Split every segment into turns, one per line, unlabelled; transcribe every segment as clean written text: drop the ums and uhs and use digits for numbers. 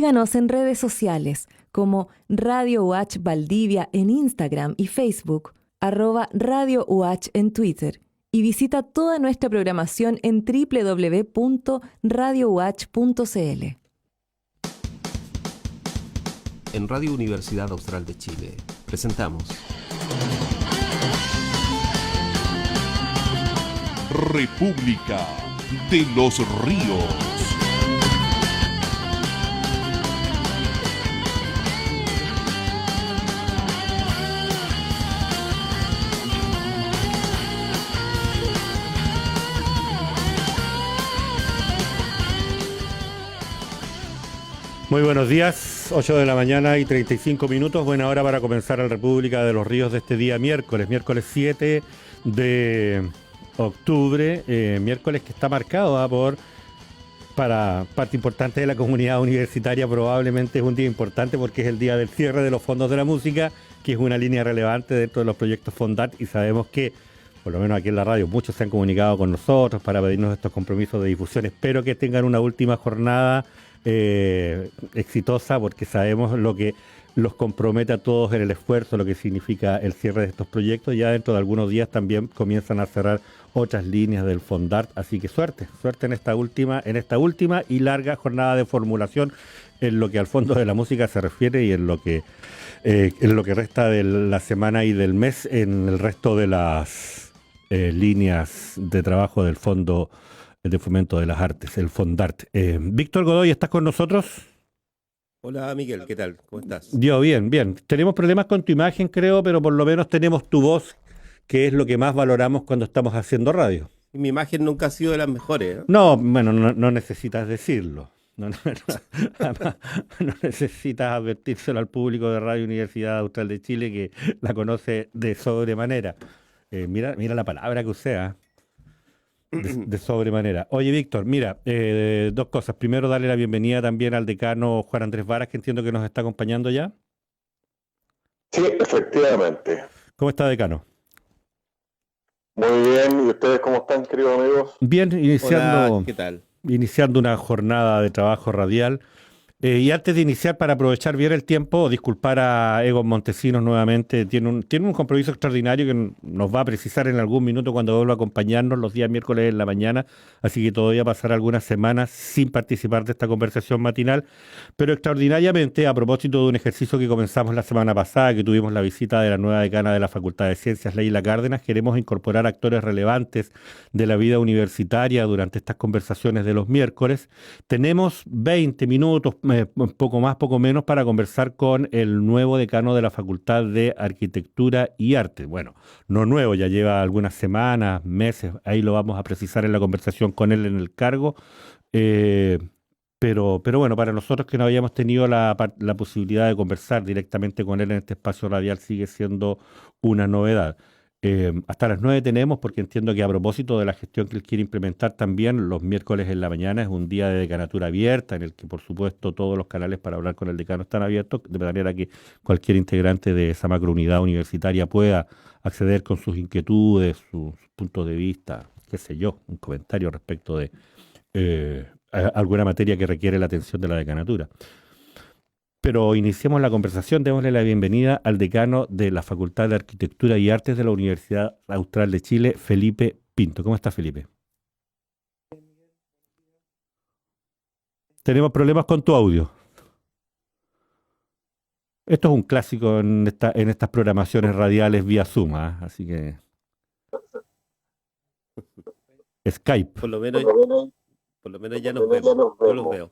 Síganos en redes sociales como Radio UH Valdivia en Instagram y Facebook, @Radio UH en Twitter, y visita toda nuestra programación en www.radiouh.cl.
En Radio Universidad Austral de Chile presentamos
República de los Ríos.
Muy buenos días, 8 de la mañana y 35 minutos, buena hora para comenzar la República de los Ríos de este día miércoles 7 de octubre, miércoles que está marcado para parte importante de la comunidad universitaria, probablemente es un día importante porque es el día del cierre de los fondos de la música, que es una línea relevante dentro de los proyectos Fondart, y sabemos que, por lo menos aquí en la radio, muchos se han comunicado con nosotros para pedirnos estos compromisos de difusión. Espero que tengan una última jornada exitosa, porque sabemos lo que los compromete a todos en el esfuerzo, lo que significa el cierre de estos proyectos. Ya dentro de algunos días también comienzan a cerrar otras líneas del Fondart, así que suerte en esta última y larga jornada de formulación en lo que al fondo de la música se refiere, y en lo que resta de la semana y del mes en el resto de las líneas de trabajo del Fondo de Fomento de las Artes, el Fondart. Víctor Godoy, ¿estás con nosotros?
Hola Miguel, ¿qué tal? ¿Cómo estás?
Yo, bien. Tenemos problemas con tu imagen, creo, pero por lo menos tenemos tu voz, que es lo que más valoramos cuando estamos haciendo radio.
Mi imagen nunca ha sido de las mejores, ¿eh?
No, bueno, no necesitas decirlo. No necesitas advertírselo al público de Radio Universidad Austral de Chile, que la conoce de sobremanera. Mira la palabra que usé, de sobremanera. Oye, Víctor, mira, dos cosas. Primero, darle la bienvenida también al decano Juan Andrés Varas, que entiendo que nos está acompañando ya.
Sí, efectivamente.
¿Cómo está, decano?
Muy bien. ¿Y ustedes cómo están, queridos amigos?
Bien,
Hola, ¿qué tal?
iniciando una jornada de trabajo radial. Y antes de iniciar, para aprovechar bien el tiempo, disculpar a Egon Montesinos nuevamente. Tiene un compromiso extraordinario que nos va a precisar en algún minuto cuando vuelva a acompañarnos los días miércoles en la mañana. Así que todavía pasará algunas semanas sin participar de esta conversación matinal. Pero extraordinariamente, a propósito de un ejercicio que comenzamos la semana pasada, que tuvimos la visita de la nueva decana de la Facultad de Ciencias, Leila Cárdenas, queremos incorporar actores relevantes de la vida universitaria durante estas conversaciones de los miércoles. Tenemos 20 minutos, poco más, poco menos, para conversar con el nuevo decano de la Facultad de Arquitectura y Arte. Bueno, no nuevo, ya lleva algunas semanas, meses, ahí lo vamos a precisar en la conversación con él en el cargo. Pero bueno, para nosotros que no habíamos tenido la posibilidad de conversar directamente con él en este espacio radial, sigue siendo una novedad. Hasta las 9 tenemos, porque entiendo que a propósito de la gestión que él quiere implementar también, los miércoles en la mañana es un día de decanatura abierta, en el que por supuesto todos los canales para hablar con el decano están abiertos, de manera que cualquier integrante de esa macrounidad universitaria pueda acceder con sus inquietudes, sus puntos de vista, qué sé yo, un comentario respecto de alguna materia que requiere la atención de la decanatura. Pero iniciemos la conversación, démosle la bienvenida al decano de la Facultad de Arquitectura y Artes de la Universidad Austral de Chile, Felipe Pinto. ¿Cómo está, Felipe? Tenemos problemas con tu audio. Esto es un clásico en estas programaciones radiales vía Zoom, así que... Skype.
Por lo menos ya nos vemos. Yo los veo.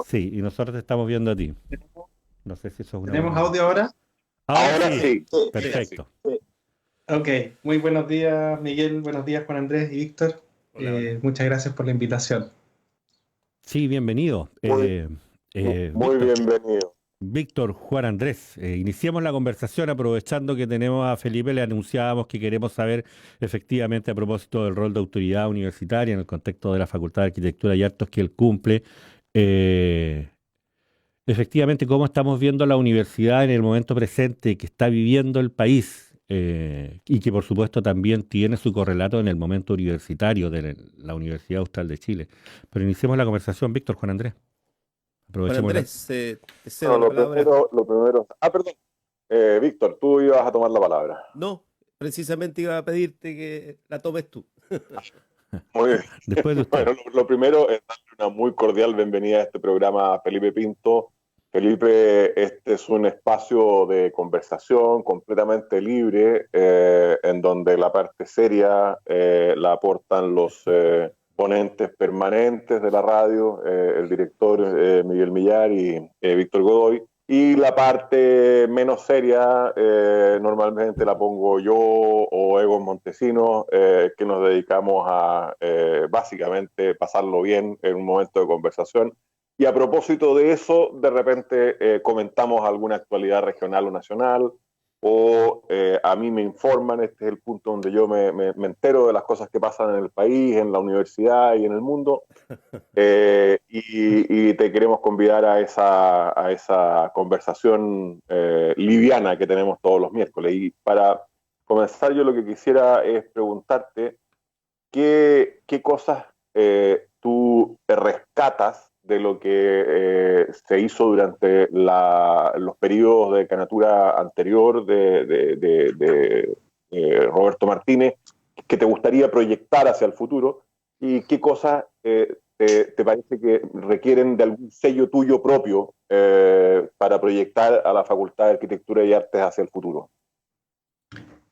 Sí, y nosotros te estamos viendo a ti. No sé si eso es una...
¿Tenemos audio ahora?
Ahora sí.
Perfecto.
Sí.
Ok, muy buenos días, Miguel, buenos días, Juan Andrés y Víctor.
Hola.
Muchas gracias por la invitación.
Sí, bienvenido.
Muy
Víctor,
bienvenido.
Víctor, Juan Andrés, iniciemos la conversación aprovechando que tenemos a Felipe. Le anunciábamos que queremos saber efectivamente, a propósito del rol de autoridad universitaria en el contexto de la Facultad de Arquitectura y Artes que él cumple, efectivamente cómo estamos viendo la universidad en el momento presente que está viviendo el país, y que por supuesto también tiene su correlato en el momento universitario de la Universidad Austral de Chile. Pero iniciemos la conversación, Víctor, Juan Andrés.
Bueno,
Aprovechemos
Andrés, te cedo la
Lo
palabra.
lo primero. Perdón. Víctor, tú ibas a tomar la palabra.
No, precisamente iba a pedirte que la tomes tú.
Muy bien.
después de usted.
Bueno, lo primero es darle una muy cordial bienvenida a este programa a Felipe Pinto. Felipe, este es un espacio de conversación completamente libre, en donde la parte seria la aportan los ponentes permanentes de la radio, el director Miguel Millar y Víctor Godoy. Y la parte menos seria normalmente la pongo yo o Egon Montesinos, que nos dedicamos a básicamente pasarlo bien en un momento de conversación. Y a propósito de eso, de repente comentamos alguna actualidad regional o nacional, o a mí me informan, este es el punto donde yo me entero de las cosas que pasan en el país, en la universidad y en el mundo, y te queremos convidar a esa conversación liviana que tenemos todos los miércoles. Y para comenzar, yo lo que quisiera es preguntarte qué cosas tú rescatas de lo que se hizo durante los periodos de canatura anterior de Roberto Martínez, que te gustaría proyectar hacia el futuro, y qué cosas te parece que requieren de algún sello tuyo propio para proyectar a la Facultad de Arquitectura y Artes hacia el futuro.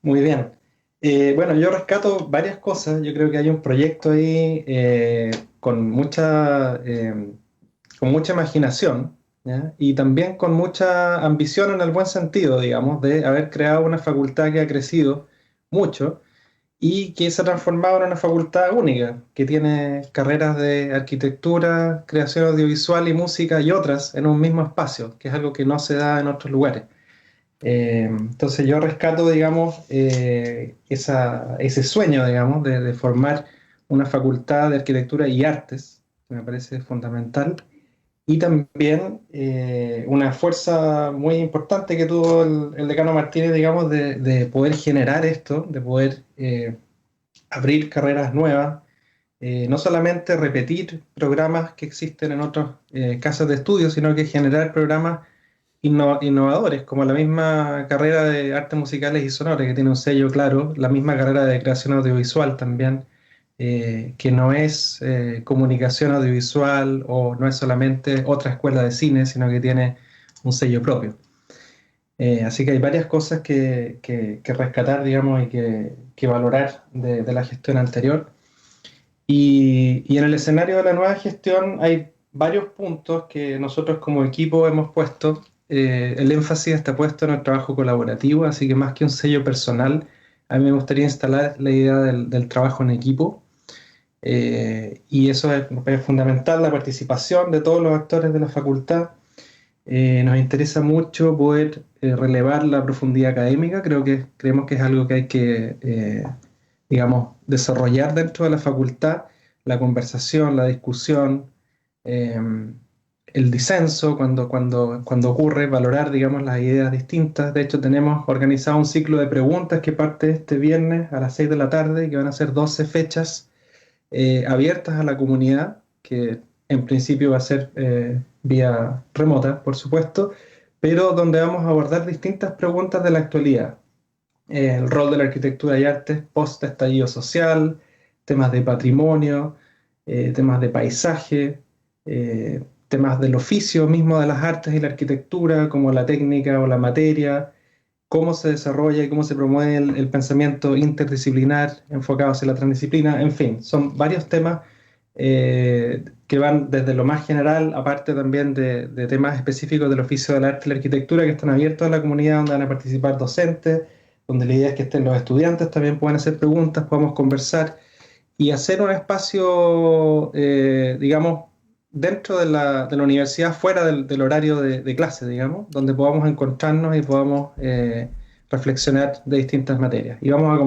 Muy bien. Bueno, yo rescato varias cosas. Yo creo que hay un proyecto ahí con mucha imaginación, ¿ya? Y también con mucha ambición en el buen sentido, digamos, de haber creado una facultad que ha crecido mucho y que se ha transformado en una facultad única, que tiene carreras de arquitectura, creación audiovisual y música y otras en un mismo espacio, que es algo que no se da en otros lugares. Entonces yo rescato, digamos, ese sueño, digamos, de formar una facultad de arquitectura y artes, que me parece fundamental, y también una fuerza muy importante que tuvo el decano Martínez, digamos, de poder generar esto, de poder abrir carreras nuevas, no solamente repetir programas que existen en otras casas de estudio, sino que generar programas innovadores, como la misma carrera de artes musicales y sonoras, que tiene un sello claro, la misma carrera de creación audiovisual también, que no es comunicación audiovisual o no es solamente otra escuela de cine, sino que tiene un sello propio. Así que hay varias cosas que rescatar, digamos, y que valorar de la gestión anterior. Y en el escenario de la nueva gestión hay varios puntos que nosotros como equipo hemos puesto. El énfasis está puesto en el trabajo colaborativo, así que más que un sello personal, a mí me gustaría instalar la idea del trabajo en equipo. Y eso es fundamental, la participación de todos los actores de la facultad. Nos interesa mucho poder relevar la profundidad académica. Creemos que es algo que hay que, digamos, desarrollar dentro de la facultad, la conversación, la discusión, el disenso cuando ocurre, valorar, digamos, las ideas distintas. De hecho, tenemos organizado un ciclo de preguntas que parte este viernes a las 6 de la tarde y que van a ser 12 fechas abiertas a la comunidad, que en principio va a ser vía remota, por supuesto, pero donde vamos a abordar distintas preguntas de la actualidad. El rol de la arquitectura y artes post-estallido social, temas de patrimonio, temas de paisaje, temas del oficio mismo de las artes y la arquitectura, como la técnica o la materia, cómo se desarrolla y cómo se promueve el pensamiento interdisciplinar enfocado hacia la transdisciplina. En fin, son varios temas que van desde lo más general, aparte también de temas específicos del oficio del arte y la arquitectura, que están abiertos a la comunidad, donde van a participar docentes, donde la idea es que estén los estudiantes, también puedan hacer preguntas, podamos conversar y hacer un espacio, digamos, dentro de la universidad, fuera del horario de clase, digamos, donde podamos encontrarnos y podamos reflexionar de distintas materias. Y vamos a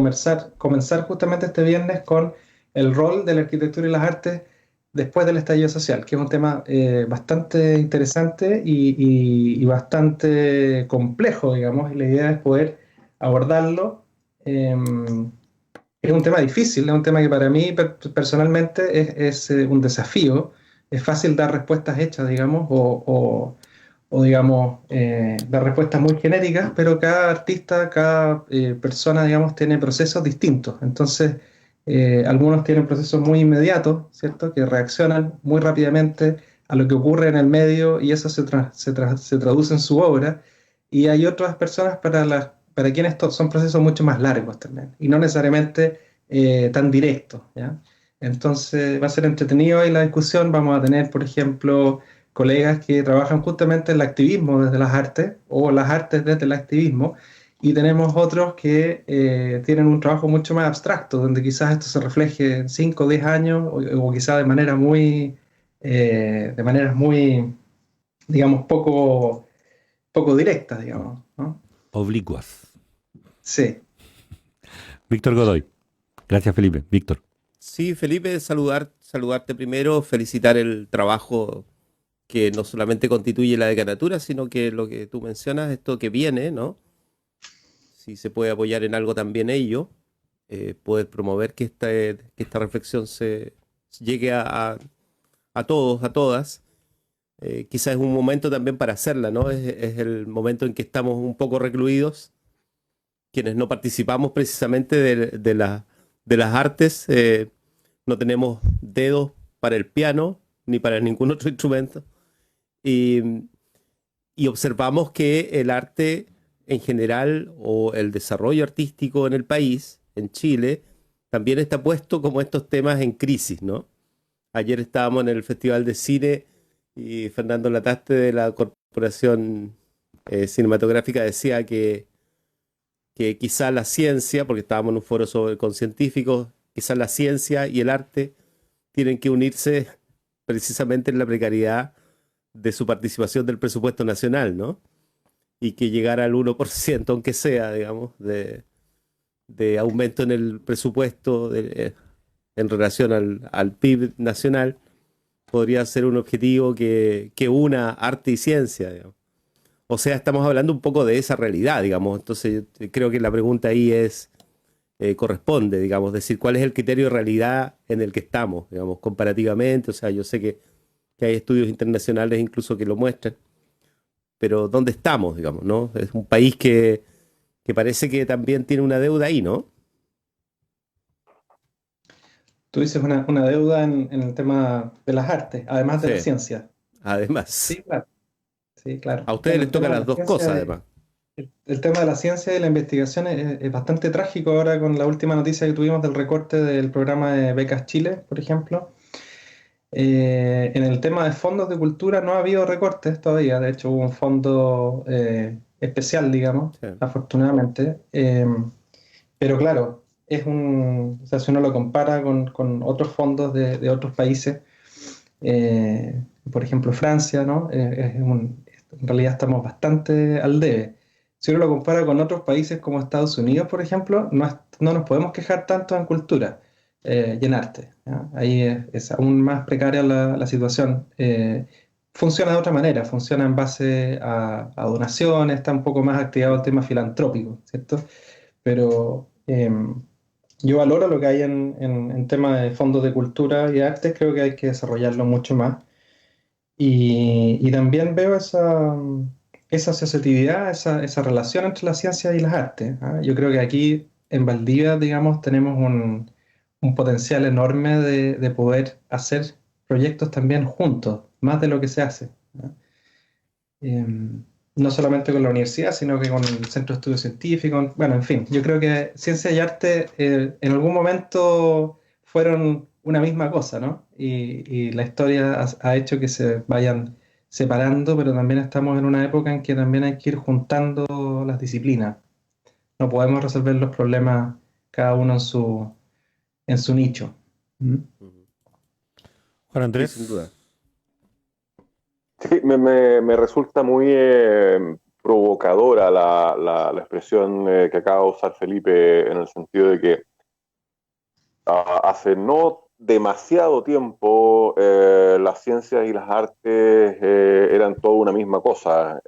comenzar justamente este viernes con el rol de la arquitectura y las artes después del estallido social, que es un tema bastante interesante y bastante complejo, digamos, y la idea es poder abordarlo. Es un tema difícil, es un tema que para mí personalmente es un desafío. es fácil dar respuestas hechas, digamos, o digamos, dar respuestas muy genéricas, pero cada artista, cada persona, digamos, tiene procesos distintos. Entonces, algunos tienen procesos muy inmediatos, ¿cierto? Que reaccionan muy rápidamente a lo que ocurre en el medio y eso se traduce en su obra. Y hay otras personas para quienes estos son procesos mucho más largos también, y no necesariamente tan directos, ¿ya? Entonces va a ser entretenido ahí la discusión. Vamos a tener, por ejemplo, colegas que trabajan justamente en el activismo desde las artes o las artes desde el activismo, y tenemos otros que tienen un trabajo mucho más abstracto, donde quizás esto se refleje en 5 o 10 años o quizás de maneras muy, digamos, poco directas, digamos, ¿no?
Oblicuas.
Sí.
Víctor Godoy. Gracias, Felipe. Víctor.
Sí, Felipe, saludarte primero, felicitar el trabajo que no solamente constituye la decanatura, sino que lo que tú mencionas, esto que viene, ¿no? Si se puede apoyar en algo también ello, poder promover que esta reflexión se llegue a todos, a todas. Quizás es un momento también para hacerla, ¿no? Es el momento en que estamos un poco recluidos, quienes no participamos precisamente de las artes, no tenemos dedos para el piano ni para ningún otro instrumento, y, y observamos que el arte en general o el desarrollo artístico en el país, en Chile, también está puesto como estos temas en crisis, ¿no? Ayer estábamos en el Festival de Cine y Fernando Lataste de la Corporación Cinematográfica decía que quizá la ciencia, porque estábamos en un foro con científicos, quizá la ciencia y el arte tienen que unirse precisamente en la precariedad de su participación del presupuesto nacional, ¿no? Y que llegara al 1%, aunque sea, digamos, de aumento en el presupuesto en relación al PIB nacional, podría ser un objetivo que una arte y ciencia, digamos. O sea, estamos hablando un poco de esa realidad, digamos. Entonces, creo que la pregunta ahí corresponde, digamos, decir, ¿cuál es el criterio de realidad en el que estamos, digamos, comparativamente? O sea, yo sé que hay estudios internacionales incluso que lo muestran, pero ¿dónde estamos, digamos, no? Es un país que parece que también tiene una deuda ahí, ¿no?
Tú dices una deuda en el tema de las artes, además de la
Sí,
ciencia.
además.
Sí, claro. Sí, claro.
A ustedes
Bueno,
les
el tema
tocan
de
las
la
dos
ciencia,
cosas, además.
el tema de la ciencia y la investigación es bastante trágico ahora con la última noticia que tuvimos del recorte del programa de Becas Chile, por ejemplo. En el tema de fondos de cultura no ha habido recortes todavía. De hecho, hubo un fondo especial, digamos,
Sí.
afortunadamente. Pero claro, o sea, si uno lo compara con otros fondos de otros países, por ejemplo Francia, ¿no? En realidad estamos bastante al debe. Si uno lo compara con otros países como Estados Unidos, por ejemplo, no nos podemos quejar tanto en cultura y en arte, ¿ya? Ahí es aún más precaria la situación. Funciona de otra manera, funciona en base a donaciones, está un poco más activado el tema filantrópico, ¿cierto? Pero yo valoro lo que hay en tema de fondos de cultura y artes, creo que hay que desarrollarlo mucho más. Y también veo esa asociatividad, esa relación entre la ciencia y las artes, ¿ah? Yo creo que aquí en Valdivia, digamos, tenemos un potencial enorme de poder hacer proyectos también juntos, más de lo que se hace, ¿ah? No solamente con la universidad, sino que con el Centro de Estudios Científicos. Bueno, en fin, yo creo que ciencia y arte en algún momento fueron una misma cosa, ¿no? Y la historia ha hecho que se vayan separando, pero también estamos en una época en que también hay que ir juntando las disciplinas. No podemos resolver los problemas cada uno en su nicho. ¿Mm?
Juan
Sí,
Andrés.
sin duda.
Sí, me resulta muy provocadora la expresión que acaba de usar Felipe, en el sentido de que hace no demasiado tiempo las ciencias y las artes eran toda una misma cosa.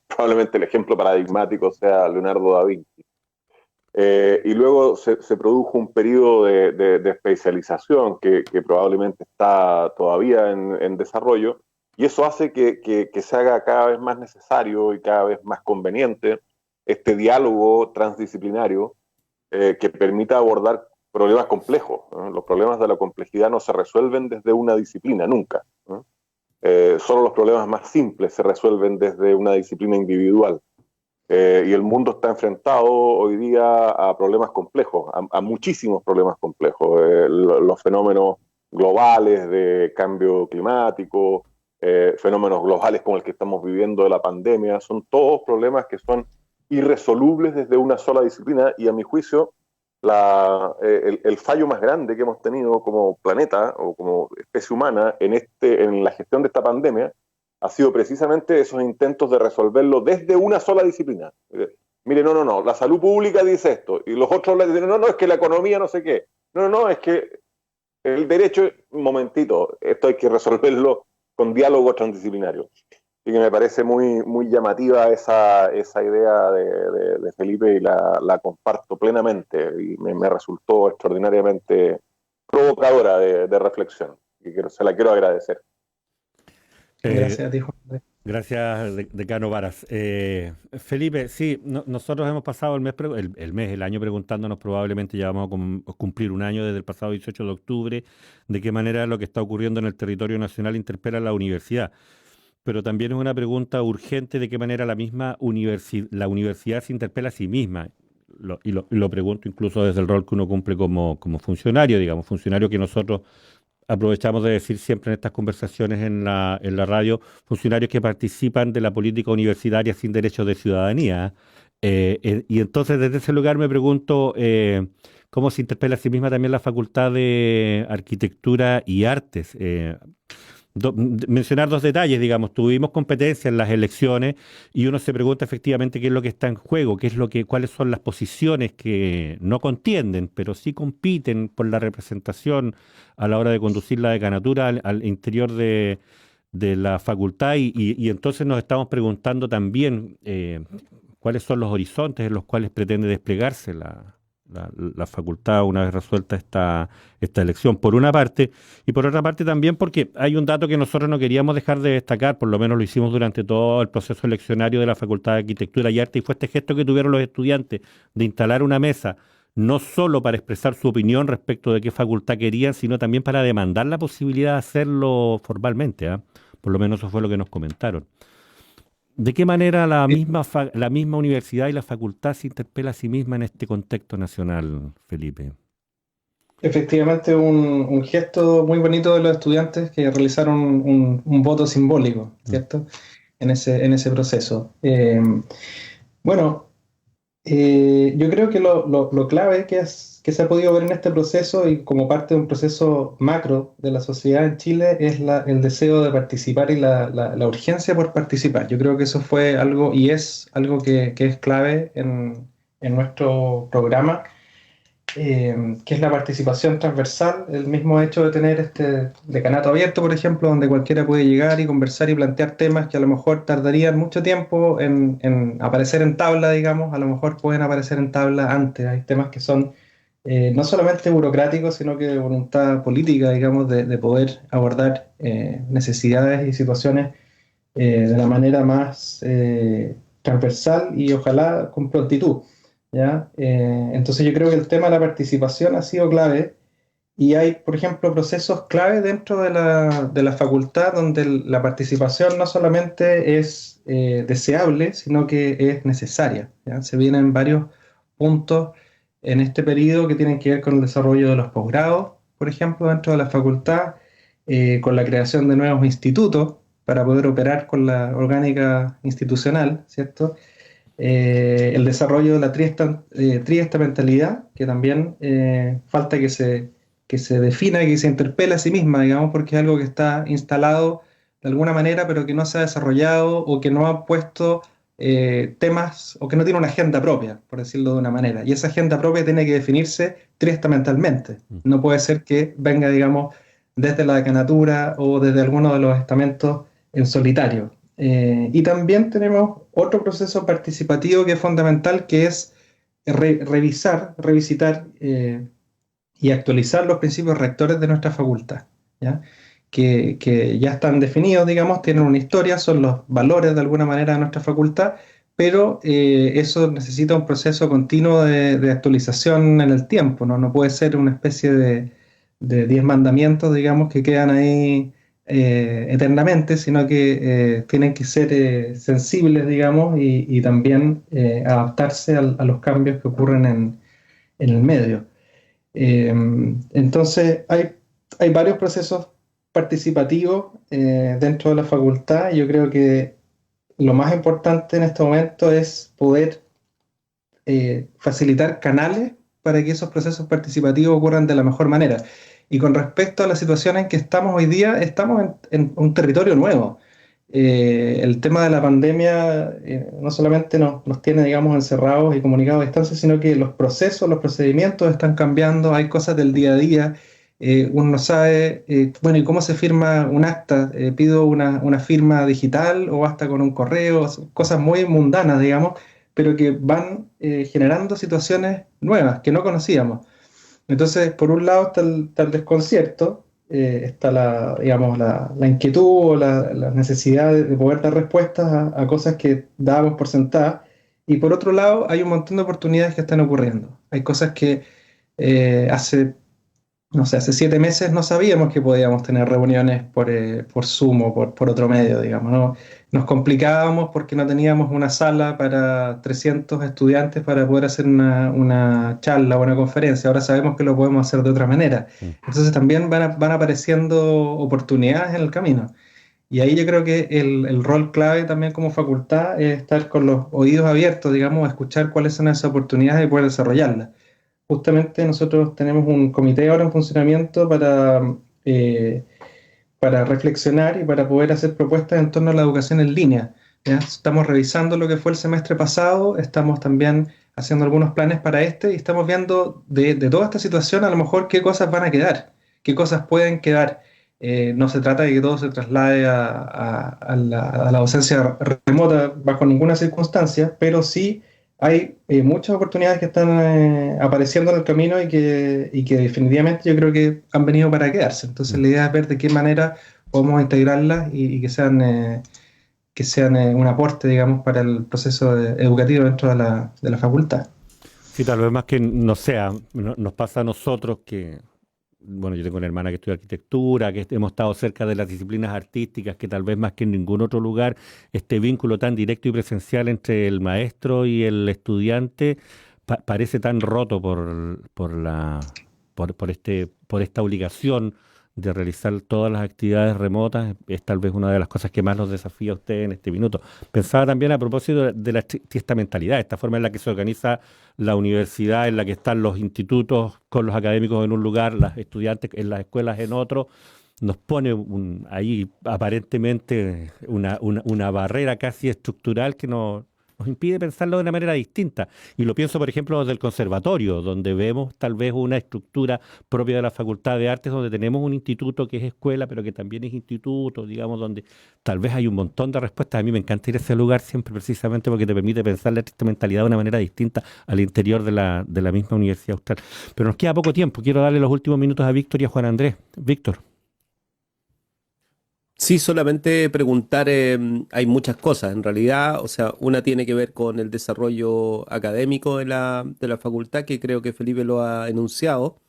Probablemente el ejemplo paradigmático sea Leonardo da Vinci. Y luego se produjo un periodo de especialización que probablemente está todavía en desarrollo, y eso hace que se haga cada vez más necesario y cada vez más conveniente este diálogo transdisciplinario que permita abordar problemas complejos, ¿no? Los problemas de la complejidad no se resuelven desde una disciplina, nunca, ¿no? Solo los problemas más simples se resuelven desde una disciplina individual. Y el mundo está enfrentado hoy día a problemas complejos, a muchísimos problemas complejos. Los fenómenos globales de cambio climático, fenómenos globales como el que estamos viviendo de la pandemia, son todos problemas que son irresolubles desde una sola disciplina, y a mi juicio el fallo más grande que hemos tenido como planeta o como especie humana en la gestión de esta pandemia ha sido precisamente esos intentos de resolverlo desde una sola disciplina. Mire, no, la salud pública dice esto, y los otros le dicen, no, es que la economía no sé qué, no, es que el derecho, un momentito, esto hay que resolverlo con diálogo transdisciplinario. Y que me parece muy, muy llamativa esa idea de Felipe, y la comparto plenamente, y me resultó extraordinariamente provocadora de reflexión, y se la quiero agradecer.
Gracias a ti, Juan Andrés.
Gracias, decano Varas. Felipe, sí, nosotros hemos pasado el año preguntándonos, probablemente ya vamos a cumplir un año desde el pasado 18 de octubre, de qué manera lo que está ocurriendo en el territorio nacional interpela a la universidad. Pero también es una pregunta urgente de qué manera la universidad se interpela a sí misma. Lo pregunto incluso desde el rol que uno cumple como funcionario, digamos, funcionario que nosotros aprovechamos de decir siempre en estas conversaciones en la radio, funcionarios que participan de la política universitaria sin derechos de ciudadanía. Y entonces desde ese lugar me pregunto cómo se interpela a sí misma también la Facultad de Arquitectura y Artes. Mencionar dos detalles, digamos, tuvimos competencia en las elecciones y uno se pregunta efectivamente qué es lo que está en juego, cuáles son las posiciones que no contienden, pero sí compiten por la representación a la hora de conducir la decanatura al interior de la facultad, y entonces nos estamos preguntando también cuáles son los horizontes en los cuales pretende desplegarse la facultad una vez resuelta esta elección, por una parte, y por otra parte también porque hay un dato que nosotros no queríamos dejar de destacar, por lo menos lo hicimos durante todo el proceso eleccionario de la Facultad de Arquitectura y Arte, y fue este gesto que tuvieron los estudiantes de instalar una mesa, no solo para expresar su opinión respecto de qué facultad querían, sino también para demandar la posibilidad de hacerlo formalmente, ¿eh? Por lo menos eso fue lo que nos comentaron. ¿De qué manera la misma universidad y la facultad se interpela a sí misma en este contexto nacional, Felipe?
Efectivamente, un gesto muy bonito de los estudiantes que realizaron un voto simbólico, ¿cierto? En ese proceso. Yo creo que lo clave que se ha podido ver en este proceso, y como parte de un proceso macro de la sociedad en Chile, es el deseo de participar y la urgencia por participar. Yo creo que eso fue algo, y es algo que es clave en nuestro programa, que es la participación transversal, el mismo hecho de tener este decanato abierto, por ejemplo, donde cualquiera puede llegar y conversar y plantear temas que a lo mejor tardarían mucho tiempo en aparecer en tabla, digamos, a lo mejor pueden aparecer en tabla antes. Hay temas que son no solamente burocráticos, sino que de voluntad política, digamos, de poder abordar necesidades y situaciones de la manera más transversal y ojalá con prontitud. ¿Ya? Entonces yo creo que el tema de la participación ha sido clave, y hay, por ejemplo, procesos clave dentro de la facultad donde la participación no solamente es deseable, sino que es necesaria, ¿ya? Se vienen varios puntos en este periodo que tienen que ver con el desarrollo de los posgrados, por ejemplo, dentro de la facultad, con la creación de nuevos institutos para poder operar con la orgánica institucional, ¿cierto? El desarrollo de la triestamentalidad, que también falta que se defina y que se interpele a sí misma, digamos, porque es algo que está instalado de alguna manera, pero que no se ha desarrollado o que no ha puesto temas, o que no tiene una agenda propia, por decirlo de una manera. Y esa agenda propia tiene que definirse triestamentalmente. No puede ser que venga, digamos, desde la decanatura o desde alguno de los estamentos en solitario. Y también tenemos otro proceso participativo que es fundamental, que es revisitar y actualizar los principios rectores de nuestra facultad, ¿ya? Que ya están definidos, digamos, tienen una historia, son los valores de alguna manera de nuestra facultad, pero eso necesita un proceso continuo de actualización en el tiempo, ¿no? No puede ser una especie de 10 mandamientos, digamos, que quedan ahí eternamente, sino que tienen que ser sensibles, digamos, y también adaptarse a los cambios que ocurren en el medio. Entonces, hay varios procesos participativos dentro de la facultad, y yo creo que lo más importante en este momento es poder facilitar canales para que esos procesos participativos ocurran de la mejor manera. Y con respecto a la situación en que estamos hoy día, estamos en un territorio nuevo. El tema de la pandemia no solamente nos tiene, digamos, encerrados y comunicados a distancia, sino que los procesos, los procedimientos están cambiando, hay cosas del día a día. Uno no sabe, bueno, ¿y cómo se firma un acta? ¿Pido una firma digital o basta con un correo? Cosas muy mundanas, digamos, pero que van generando situaciones nuevas que no conocíamos. Entonces, por un lado está el desconcierto, está digamos, la inquietud o la necesidad de poder dar respuestas a cosas que dábamos por sentadas, y por otro lado hay un montón de oportunidades que están ocurriendo. Hay cosas que no sé, hace 7 meses no sabíamos que podíamos tener reuniones por Zoom o por otro medio, digamos, ¿no? Nos complicábamos porque no teníamos una sala para 300 estudiantes para poder hacer una charla o una conferencia. Ahora sabemos que lo podemos hacer de otra manera. Entonces también van apareciendo oportunidades en el camino. Y ahí yo creo que el rol clave también como facultad es estar con los oídos abiertos, digamos, a escuchar cuáles son esas oportunidades y poder desarrollarlas. Justamente nosotros tenemos un comité ahora en funcionamiento para reflexionar y para poder hacer propuestas en torno a la educación en línea, ¿ya? Estamos revisando lo que fue el semestre pasado, estamos también haciendo algunos planes para este, y estamos viendo de toda esta situación a lo mejor qué cosas van a quedar, qué cosas pueden quedar. No se trata de que todo se traslade a la docencia remota bajo ninguna circunstancia, pero sí hay muchas oportunidades que están apareciendo en el camino y que definitivamente yo creo que han venido para quedarse. Entonces la idea es ver de qué manera podemos integrarlas y que sean un aporte, digamos, para el proceso educativo dentro de la facultad.
Sí, tal vez más que no sea, nos pasa a nosotros que, bueno, yo tengo una hermana que estudia arquitectura, que hemos estado cerca de las disciplinas artísticas, que tal vez más que en ningún otro lugar este vínculo tan directo y presencial entre el maestro y el estudiante parece tan roto por esta obligación de realizar todas las actividades remotas. Es tal vez una de las cosas que más nos desafía a usted en este minuto. Pensaba también a propósito de esta mentalidad, esta forma en la que se organiza la universidad, en la que están los institutos con los académicos en un lugar, los estudiantes en las escuelas en otro, nos pone ahí aparentemente una barrera casi estructural que nos impide pensarlo de una manera distinta. Y lo pienso, por ejemplo, desde el conservatorio, donde vemos tal vez una estructura propia de la Facultad de Artes, donde tenemos un instituto que es escuela, pero que también es instituto, digamos, donde tal vez hay un montón de respuestas. A mí me encanta ir a ese lugar siempre precisamente porque te permite pensar la mentalidad de una manera distinta al interior de la misma Universidad Austral. Pero nos queda poco tiempo. Quiero darle los últimos minutos a Víctor y a Juan Andrés. Víctor.
Sí, solamente preguntar, hay muchas cosas en realidad, o sea, una tiene que ver con el desarrollo académico de la facultad, que creo que Felipe lo ha enunciado.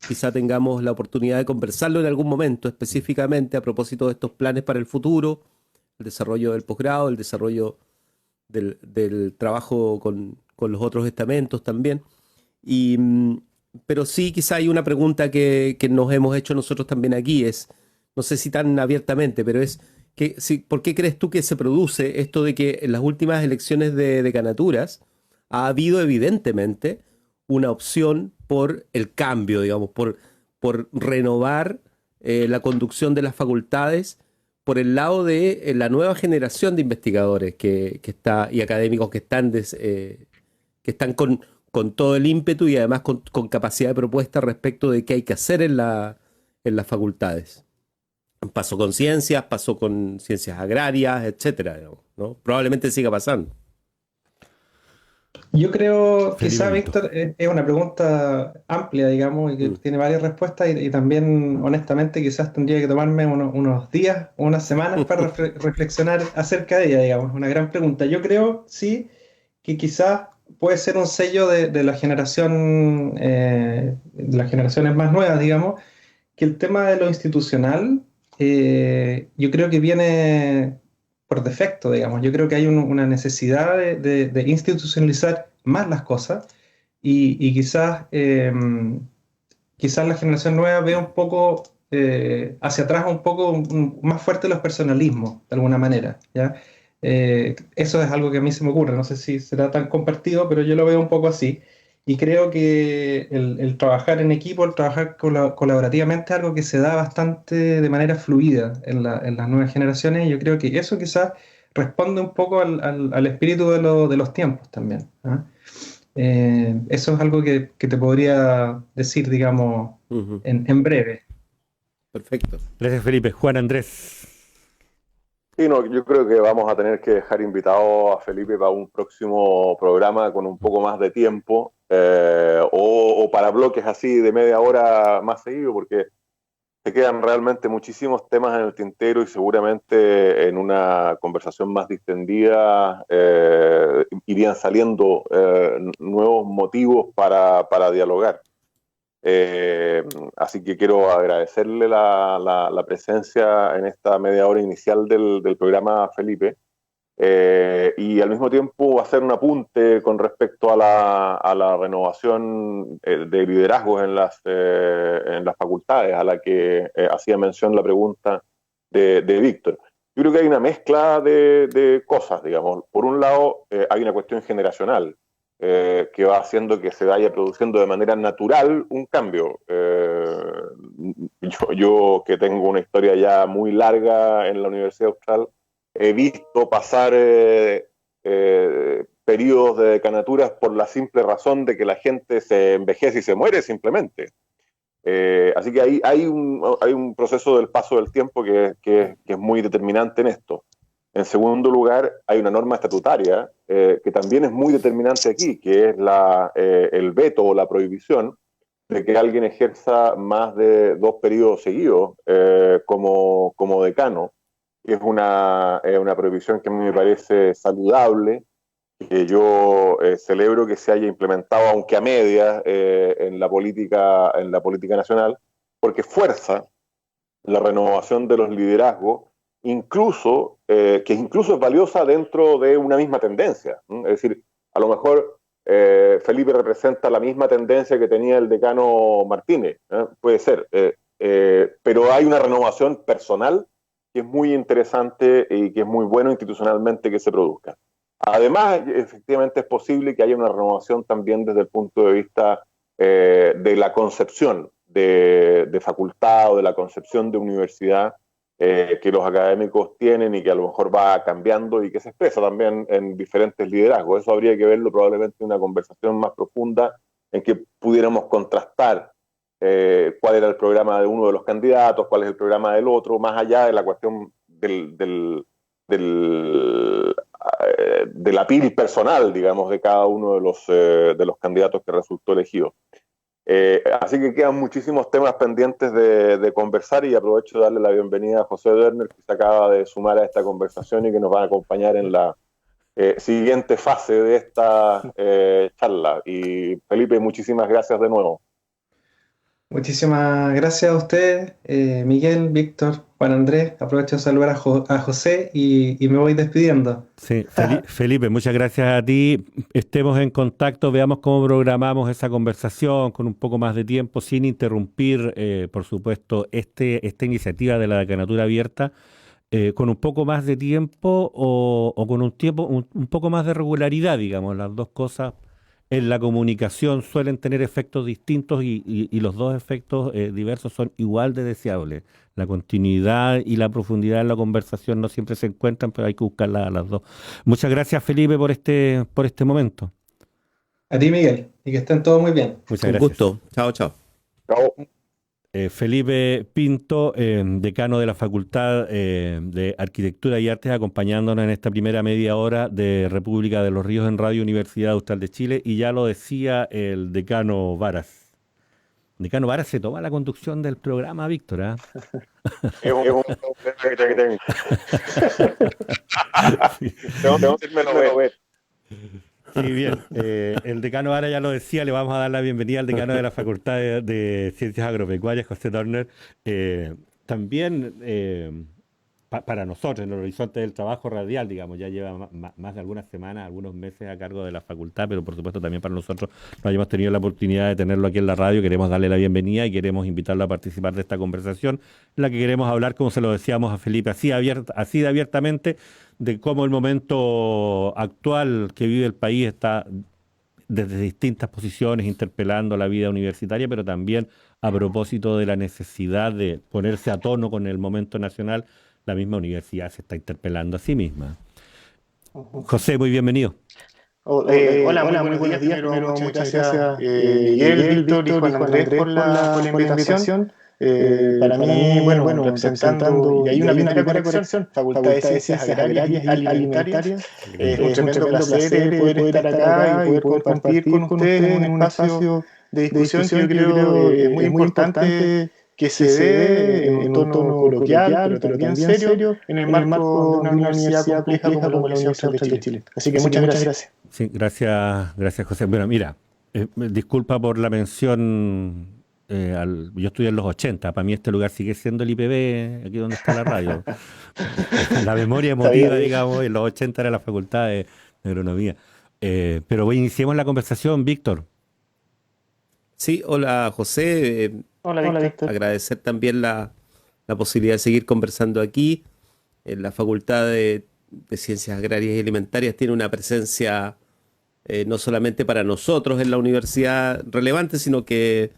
Quizá tengamos la oportunidad de conversarlo en algún momento, específicamente a propósito de estos planes para el futuro, el desarrollo del posgrado, el desarrollo del trabajo con los otros estamentos también. Pero sí, quizá hay una pregunta que nos hemos hecho nosotros también aquí, no sé si tan abiertamente, pero ¿por qué crees tú que se produce esto de que en las últimas elecciones de decanatura ha habido evidentemente una opción por el cambio, digamos, por renovar la conducción de las facultades por el lado de la nueva generación de investigadores que está, y académicos que están con todo el ímpetu y además con capacidad de propuesta respecto de qué hay que hacer en las facultades? Pasó con ciencias, pasó con ciencias agrarias, etcétera, digamos, ¿no? Probablemente siga pasando.
Yo creo,
Felipe
quizá,
Pinto.
Víctor, es una pregunta amplia, digamos, y que tiene varias respuestas, y también, honestamente, quizás tendría que tomarme unos días o unas semanas para reflexionar acerca de ella, digamos. Una gran pregunta. Yo creo, sí, que quizás puede ser un sello de la generación, de las generaciones más nuevas, digamos, que el tema de lo institucional, yo creo que viene por defecto, digamos. Yo creo que hay una necesidad de institucionalizar más las cosas, y quizás la generación nueva ve un poco hacia atrás, un poco más fuerte los personalismos, de alguna manera, ¿ya? Eso es algo que a mí se me ocurre, no sé si será tan compartido, pero yo lo veo un poco así. Y creo que el trabajar en equipo, el trabajar colaborativamente es algo que se da bastante de manera fluida en las nuevas generaciones, y yo creo que eso quizás responde un poco al espíritu de los tiempos también, ¿ah? Eso es algo que te podría decir, digamos,
Ujú.
en breve.
Perfecto.
Gracias, Felipe. Juan Andrés.
Sí, no, yo creo que vamos a tener que dejar invitado a Felipe para un próximo programa con un poco más de tiempo, o para bloques así de media hora más seguido, porque te quedan realmente muchísimos temas en el tintero y seguramente en una conversación más distendida irían saliendo nuevos motivos para dialogar. Así que quiero agradecerle la presencia en esta media hora inicial del programa a Felipe, y al mismo tiempo hacer un apunte con respecto a la renovación de liderazgos en las facultades, a la que hacía mención la pregunta de Víctor. Yo creo que hay una mezcla de cosas, digamos. Por un lado, hay una cuestión generacional que va haciendo que se vaya produciendo de manera natural un cambio. Yo que tengo una historia ya muy larga en la Universidad Austral, he visto pasar periodos de decanaturas por la simple razón de que la gente se envejece y se muere simplemente. Así que hay un proceso del paso del tiempo que es muy determinante en esto. En segundo lugar, hay una norma estatutaria que también es muy determinante aquí, que es el veto o la prohibición de que alguien ejerza más de 2 periodos seguidos como decano. Es una prohibición que a mí me parece saludable, que yo celebro que se haya implementado, aunque a medias, en la política nacional, porque fuerza la renovación de los liderazgos, que incluso es valiosa dentro de una misma tendencia. Es decir, a lo mejor Felipe representa la misma tendencia que tenía el decano Martínez, puede ser, pero hay una renovación personal que es muy interesante y que es muy bueno institucionalmente que se produzca. Además, efectivamente es posible que haya una renovación también desde el punto de vista de la concepción de facultad o de la concepción de universidad que los académicos tienen y que a lo mejor va cambiando y que se expresa también en diferentes liderazgos. Eso habría que verlo probablemente en una conversación más profunda en que pudiéramos contrastar cuál era el programa de uno de los candidatos, cuál es el programa del otro, más allá de la cuestión de la pil personal, digamos, de cada uno de los candidatos que resultó elegido. Así que quedan muchísimos temas pendientes de conversar, y aprovecho de darle la bienvenida a José Werner, que se acaba de sumar a esta conversación y que nos va a acompañar en la siguiente fase de esta charla. Y Felipe, muchísimas gracias de nuevo.
Muchísimas gracias a ustedes, Miguel, Víctor, Juan Andrés. Aprovecho de saludar a José, y me voy despidiendo.
Sí, Felipe, muchas gracias a ti. Estemos en contacto, veamos cómo programamos esa conversación con un poco más de tiempo, sin interrumpir, por supuesto, esta iniciativa de la decanatura abierta, con un poco más de tiempo o con un poco más de regularidad, digamos. Las dos cosas en la comunicación suelen tener efectos distintos, y los dos efectos diversos son igual de deseables. La continuidad y la profundidad en la conversación no siempre se encuentran, pero hay que buscarlas a las dos. Muchas gracias, Felipe, por este momento.
A ti, Miguel, y que estén todos muy bien.
Muchas
Con
gracias.
gusto. Chao, chao.
Chao.
Felipe Pinto, decano de la Facultad de Arquitectura y Artes, acompañándonos en esta primera media hora de República de los Ríos en Radio Universidad Austral de Chile. Y ya lo decía el decano Varas. Decano Varas se toma la conducción del programa, Víctor, ¿eh?
Es un problema que tengo. Tengo que irme ver.
Sí, bien. El decano Vara ya lo decía, le vamos a dar la bienvenida al decano de la Facultad de Ciencias Agropecuarias, José Turner. También para nosotros, en el horizonte del trabajo radial, digamos, ya lleva más de algunas semanas, algunos meses a cargo de la facultad, pero por supuesto también para nosotros no hayamos tenido la oportunidad de tenerlo aquí en la radio. Queremos darle la bienvenida y queremos invitarlo a participar de esta conversación, en la que queremos hablar, como se lo decíamos a Felipe, así de abiertamente, de cómo el momento actual que vive el país está desde distintas posiciones interpelando la vida universitaria, pero también a propósito de la necesidad de ponerse a tono con el momento nacional. La misma universidad se está interpelando a sí misma. José, muy bienvenido.
Hola, muy buenos días. Primero, muchas gracias, Miguel, Víctor y Juan Andrés por la invitación. Para mí, bueno, representando, y hay una primera corrección, Facultad de Ciencias Agrarias y Alimentarias. Es un tremendo placer poder estar acá y poder compartir con ustedes en un espacio de discusión que yo creo es muy importante que se dé en un tono coloquial, pero también serio, en el marco de una universidad compleja como la Universidad Austral de Chile. Así que muchas gracias.
Sí, gracias José. Bueno, mira, disculpa por la mención. Yo estudié en los 80, para mí este lugar sigue siendo el IPB, aquí donde está la radio. La memoria emotiva, digamos, en los 80 era la Facultad de Agronomía. Pero iniciemos la conversación, Víctor.
Sí, hola José.
Hola, Víctor.
Agradecer también la posibilidad de seguir conversando aquí. En la Facultad de Ciencias Agrarias y Alimentarias tiene una presencia no solamente para nosotros en la universidad relevante, sino que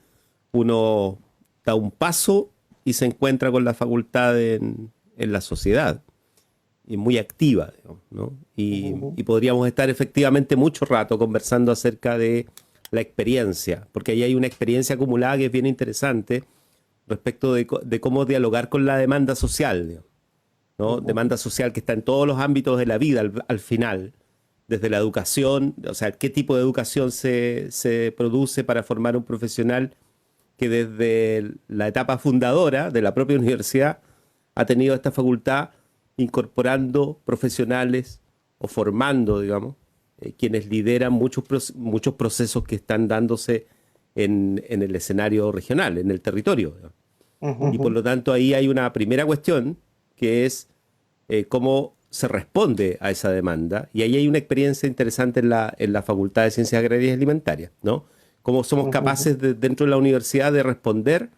uno da un paso y se encuentra con la facultad en la sociedad, y muy activa, digamos, ¿no? Y podríamos estar efectivamente mucho rato conversando acerca de la experiencia, porque ahí hay una experiencia acumulada que es bien interesante respecto de cómo dialogar con la demanda social, digamos, ¿no? Demanda social que está en todos los ámbitos de la vida al final, desde la educación, o sea, qué tipo de educación se produce para formar un profesional que desde la etapa fundadora de la propia universidad ha tenido esta facultad incorporando profesionales o formando, digamos, quienes lideran muchos procesos que están dándose en el escenario regional, en el territorio. Y por lo tanto ahí hay una primera cuestión que es cómo se responde a esa demanda, y ahí hay una experiencia interesante en la Facultad de Ciencias Agrarias y Alimentarias, ¿no? Cómo somos capaces dentro de la universidad de responder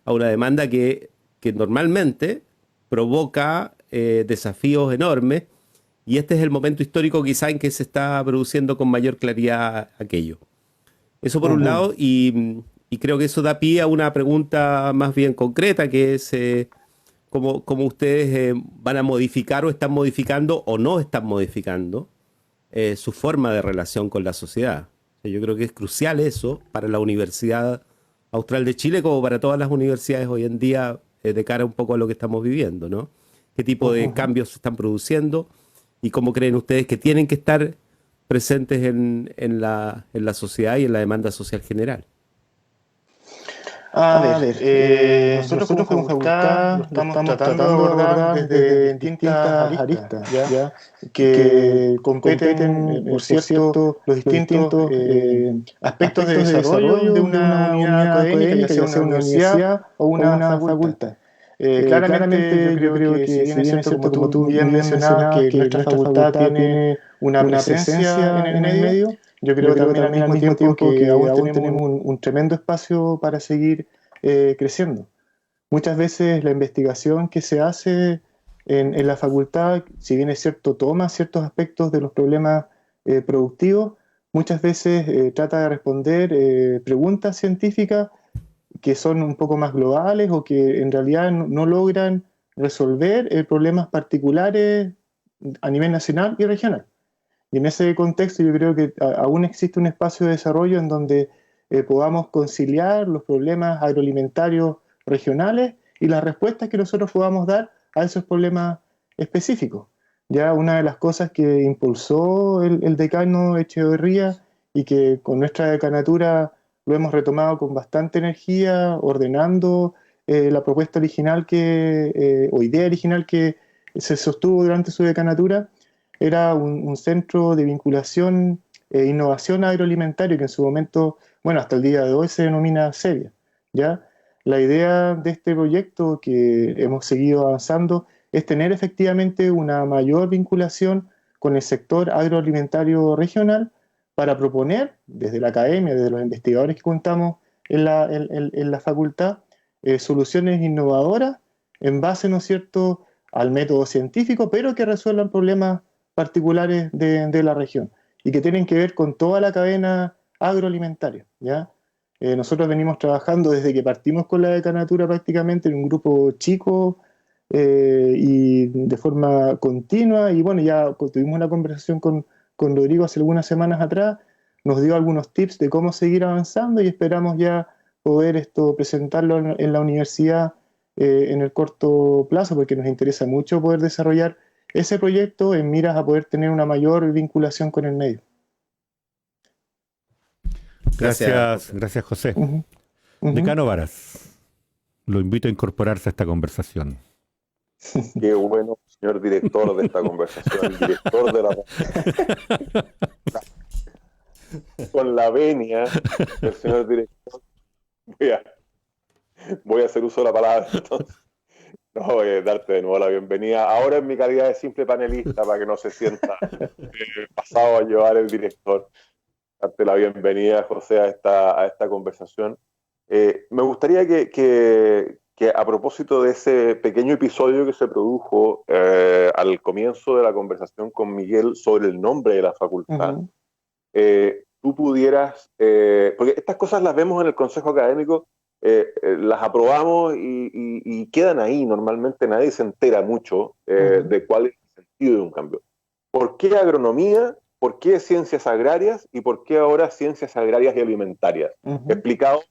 a una demanda que normalmente provoca desafíos enormes, y este es el momento histórico quizá en que se está produciendo con mayor claridad aquello. Eso por un lado, y creo que eso da pie a una pregunta más bien concreta, que es cómo ustedes van a modificar o están modificando o no están modificando su forma de relación con la sociedad. Yo creo que es crucial eso para la Universidad Austral de Chile, como para todas las universidades hoy en día, de cara un poco a lo que estamos viviendo, ¿no? ¿Qué tipo de cambios se están produciendo y cómo creen ustedes que tienen que estar presentes en la sociedad y en la demanda social general?
A ver, nosotros como facultad lo estamos tratando de abordar desde distintas aristas, ¿ya? Que competen, por cierto, los distintos aspectos de desarrollo de una unidad académica, ya sea una universidad o una facultad. Claramente yo creo que si bien es cierto, como tú bien mencionabas, que nuestra facultad tiene una presencia en el medio, yo creo también al mismo tiempo que aún tenemos un tremendo espacio para seguir creciendo. Muchas veces la investigación que se hace en la facultad, si bien es cierto, toma ciertos aspectos de los problemas productivos, muchas veces trata de responder preguntas científicas que son un poco más globales o que en realidad no logran resolver problemas particulares a nivel nacional y regional. Y en ese contexto yo creo que aún existe un espacio de desarrollo en donde podamos conciliar los problemas agroalimentarios regionales y las respuestas que nosotros podamos dar a esos problemas específicos. Ya una de las cosas que impulsó el decano Echeverría y que con nuestra decanatura lo hemos retomado con bastante energía, ordenando la propuesta original o idea original que se sostuvo durante su decanatura, era un centro de vinculación e innovación agroalimentario que en su momento, bueno, hasta el día de hoy se denomina SEVIA, ¿ya? La idea de este proyecto que hemos seguido avanzando es tener efectivamente una mayor vinculación con el sector agroalimentario regional para proponer, desde la academia, desde los investigadores que contamos en la facultad, soluciones innovadoras en base, ¿no es cierto?, al método científico, pero que resuelvan problemas particulares de la región y que tienen que ver con toda la cadena agroalimentaria, ¿ya? Nosotros venimos trabajando desde que partimos con la decanatura prácticamente en un grupo chico y de forma continua, y bueno, ya tuvimos una conversación con Rodrigo hace algunas semanas atrás, nos dio algunos tips de cómo seguir avanzando y esperamos ya poder presentarlo en la universidad en el corto plazo, porque nos interesa mucho poder desarrollar ese proyecto en miras a poder tener una mayor vinculación con el medio.
Gracias José. Decano Varas, lo invito a incorporarse a esta conversación.
Qué bueno, señor director de esta conversación, el director de la... Con la venia del señor director, voy a hacer uso de la palabra, entonces. No, voy a darte de nuevo la bienvenida. Ahora en mi calidad de simple panelista, para que no se sienta pasado a llevar el director. Darte la bienvenida, José, a esta conversación. Me gustaría que a propósito de ese pequeño episodio que se produjo al comienzo de la conversación con Miguel sobre el nombre de la facultad, tú pudieras, porque estas cosas las vemos en el Consejo Académico, las aprobamos y quedan ahí. Normalmente nadie se entera mucho de cuál es el sentido de un cambio. ¿Por qué agronomía? ¿Por qué ciencias agrarias? ¿Y por qué ahora ciencias agrarias y alimentarias? Explicado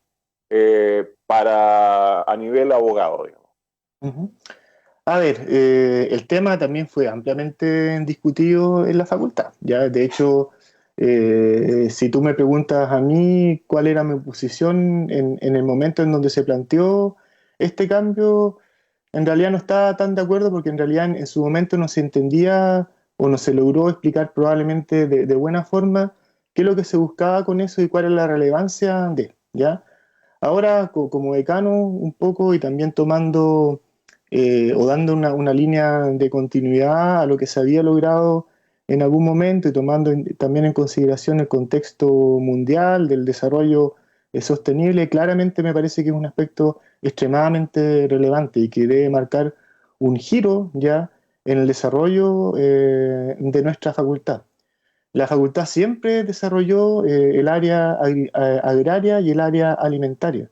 a nivel abogado, digamos.
A ver, el tema también fue ampliamente discutido en la facultad. Ya, de hecho, si tú me preguntas a mí cuál era mi posición en el momento en donde se planteó este cambio, en realidad no estaba tan de acuerdo, porque en realidad en su momento no se entendía o no se logró explicar probablemente de buena forma qué es lo que se buscaba con eso y cuál era la relevancia de, ¿ya? Ahora, como decano un poco, y también tomando o dando una línea de continuidad a lo que se había logrado en algún momento y tomando también en consideración el contexto mundial del desarrollo sostenible, claramente me parece que es un aspecto extremadamente relevante y que debe marcar un giro ya en el desarrollo de nuestra facultad. La facultad siempre desarrolló el área agraria y el área alimentaria,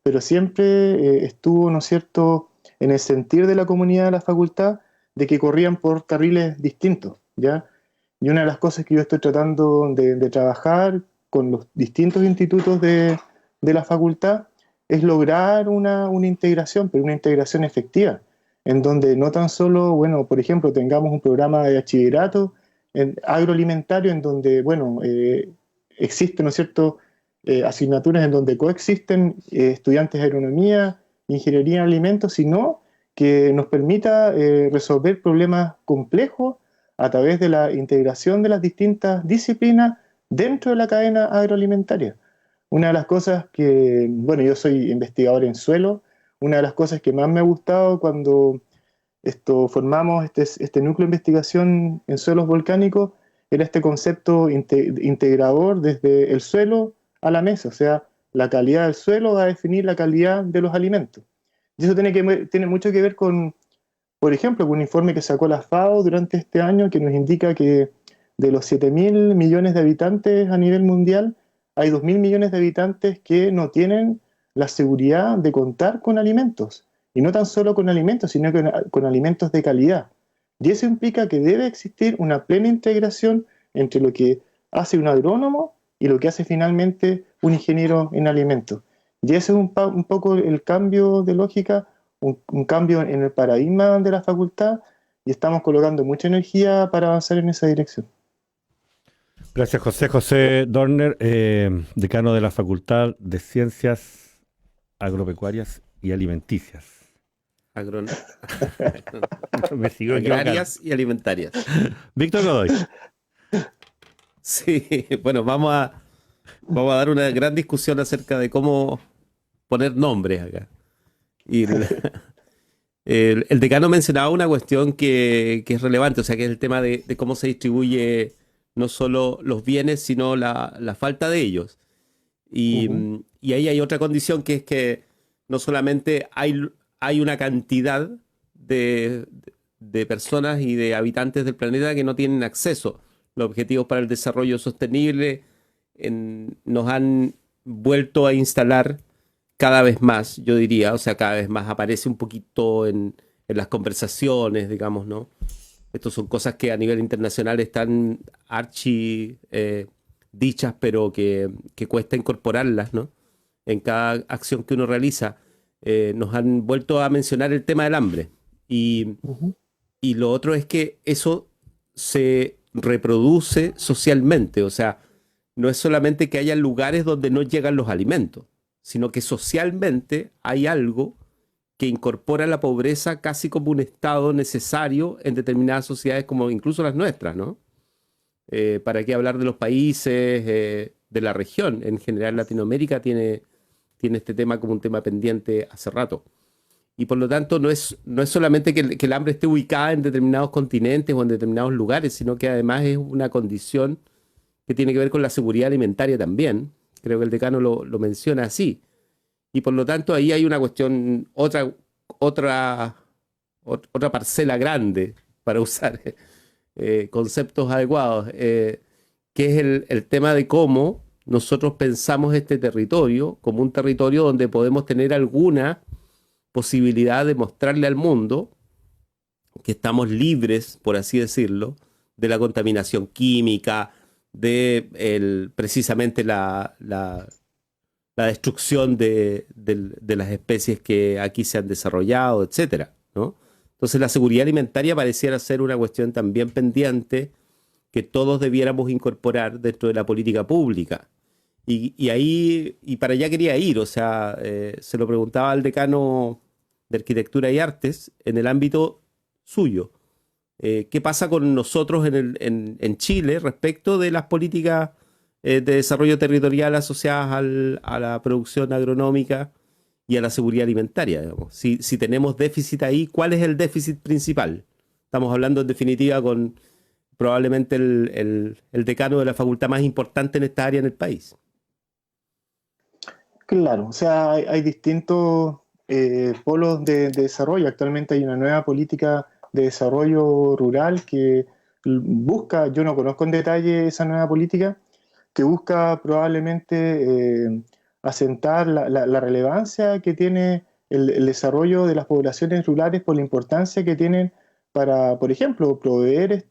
pero siempre estuvo, ¿no es cierto?, en el sentir de la comunidad de la facultad de que corrían por carriles distintos, ¿ya? Y una de las cosas que yo estoy tratando de trabajar con los distintos institutos de la facultad es lograr una integración, pero una integración efectiva, en donde no tan solo, bueno, por ejemplo, tengamos un programa de bachillerato agroalimentario en donde, bueno, existen, ¿no es cierto?, asignaturas en donde coexisten estudiantes de agronomía, ingeniería en alimentos, sino que nos permita resolver problemas complejos a través de la integración de las distintas disciplinas dentro de la cadena agroalimentaria. Una de las cosas que, bueno, yo soy investigador en suelo, una de las cosas que más me ha gustado cuando formamos este núcleo de investigación en suelos volcánicos era este concepto integrador desde el suelo a la mesa, o sea, la calidad del suelo va a definir la calidad de los alimentos. Y eso tiene mucho que ver con, por ejemplo, con un informe que sacó la FAO durante este año que nos indica que de los 7.000 millones de habitantes a nivel mundial, hay 2.000 millones de habitantes que no tienen la seguridad de contar con alimentos. Y no tan solo con alimentos, sino con alimentos de calidad. Y eso implica que debe existir una plena integración entre lo que hace un agrónomo y lo que hace finalmente un ingeniero en alimentos. Y ese es un poco el cambio de lógica, un cambio en el paradigma de la facultad, y estamos colocando mucha energía para avanzar en esa dirección.
Gracias, José. José Dorner, decano de la Facultad de Ciencias Agropecuarias y Alimenticias. Me sigo
Agrarias y alimentarias.
Víctor Godoy.
Sí, bueno, vamos a dar una gran discusión acerca de cómo poner nombres acá. Y el decano mencionaba una cuestión que es relevante, o sea, que es el tema de cómo se distribuye no solo los bienes, sino la falta de ellos. Y ahí hay otra condición, que es que no solamente hay una cantidad de personas y de habitantes del planeta que no tienen acceso. Los objetivos para el desarrollo sostenible nos han vuelto a instalar cada vez más, yo diría, o sea, cada vez más aparece un poquito en las conversaciones, digamos, ¿no? Estas son cosas que a nivel internacional están dichas, pero que cuesta incorporarlas, ¿no? En cada acción que uno realiza. Nos han vuelto a mencionar el tema del hambre. Y lo otro es que eso se reproduce socialmente, o sea, no es solamente que haya lugares donde no llegan los alimentos, sino que socialmente hay algo que incorpora la pobreza casi como un estado necesario en determinadas sociedades, como incluso las nuestras, ¿no? ¿Para qué hablar de los países de la región? En general, Latinoamérica tiene este tema como un tema pendiente hace rato. Y por lo tanto, no es solamente que el hambre esté ubicada en determinados continentes o en determinados lugares, sino que además es una condición que tiene que ver con la seguridad alimentaria también. Creo que el decano lo menciona así. Y por lo tanto, ahí hay una cuestión, otra parcela grande, para usar conceptos adecuados, que es el tema de cómo nosotros pensamos este territorio como un territorio donde podemos tener alguna posibilidad de mostrarle al mundo que estamos libres, por así decirlo, de la contaminación química, de precisamente la destrucción de las especies que aquí se han desarrollado, etcétera, ¿no? Entonces la seguridad alimentaria pareciera ser una cuestión también pendiente que todos debiéramos incorporar dentro de la política pública. Y ahí, y para allá quería ir, o sea, se lo preguntaba al decano de Arquitectura y Artes en el ámbito suyo. ¿Qué pasa con nosotros en Chile respecto de las políticas de desarrollo territorial asociadas a la producción agronómica y a la seguridad alimentaria, digamos? Si tenemos déficit ahí, ¿cuál es el déficit principal? Estamos hablando en definitiva con probablemente el decano de la facultad más importante en esta área en el país.
Claro, o sea, hay distintos polos de desarrollo. Actualmente hay una nueva política de desarrollo rural que busca, yo no conozco en detalle esa nueva política, que busca probablemente asentar la relevancia que tiene el desarrollo de las poblaciones rurales por la importancia que tienen para, por ejemplo, proveer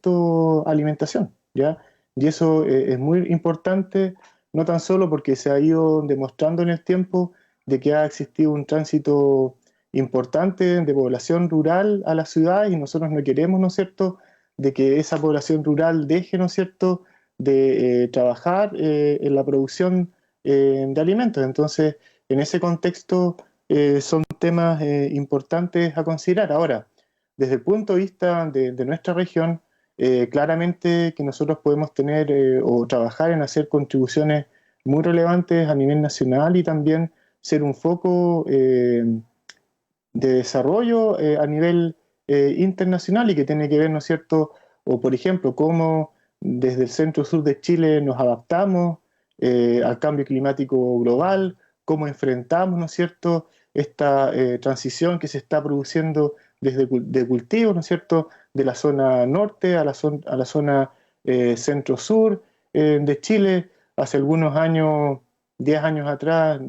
alimentación, ¿ya? Y eso es muy importante, no tan solo porque se ha ido demostrando en el tiempo de que ha existido un tránsito importante de población rural a la ciudad, y nosotros no queremos, ¿no es cierto?, de que esa población rural deje, ¿no es cierto?, de trabajar en la producción de alimentos. Entonces, en ese contexto son temas importantes a considerar. Ahora, desde el punto de vista de nuestra región, claramente que nosotros podemos tener o trabajar en hacer contribuciones muy relevantes a nivel nacional y también ser un foco de desarrollo a nivel internacional, y que tiene que ver, ¿no es cierto?, o por ejemplo, cómo desde el centro-sur de Chile nos adaptamos al cambio climático global, cómo enfrentamos, ¿no es cierto?, esta transición que se está produciendo de cultivos, ¿no es cierto?, de la zona norte a la zona centro-sur de Chile. Hace algunos años, 10 años atrás,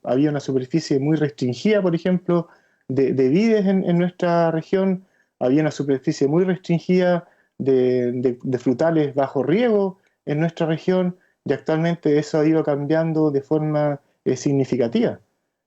había una superficie muy restringida, por ejemplo, de vides en nuestra región. Había una superficie muy restringida de frutales bajo riego en nuestra región, y actualmente eso ha ido cambiando de forma significativa.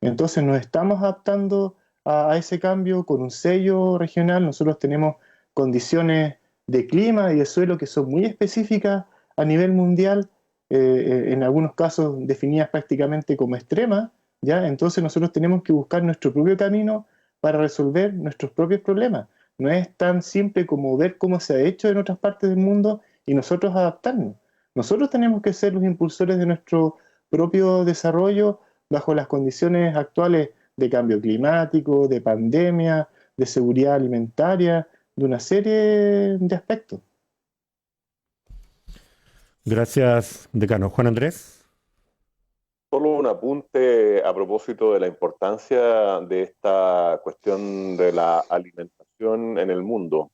Entonces nos estamos adaptando a ese cambio con un sello regional. Nosotros tenemos condiciones de clima y de suelo que son muy específicas a nivel mundial, en algunos casos definidas prácticamente como extremas, ¿ya? Entonces nosotros tenemos que buscar nuestro propio camino para resolver nuestros propios problemas. No es tan simple como ver cómo se ha hecho en otras partes del mundo y nosotros adaptarnos. Nosotros tenemos que ser los impulsores de nuestro propio desarrollo bajo las condiciones actuales de cambio climático, de pandemia, de seguridad alimentaria, de una serie de aspectos.
Gracias, decano. Juan Andrés.
Solo un apunte a propósito de la importancia de esta cuestión de la alimentación en el mundo.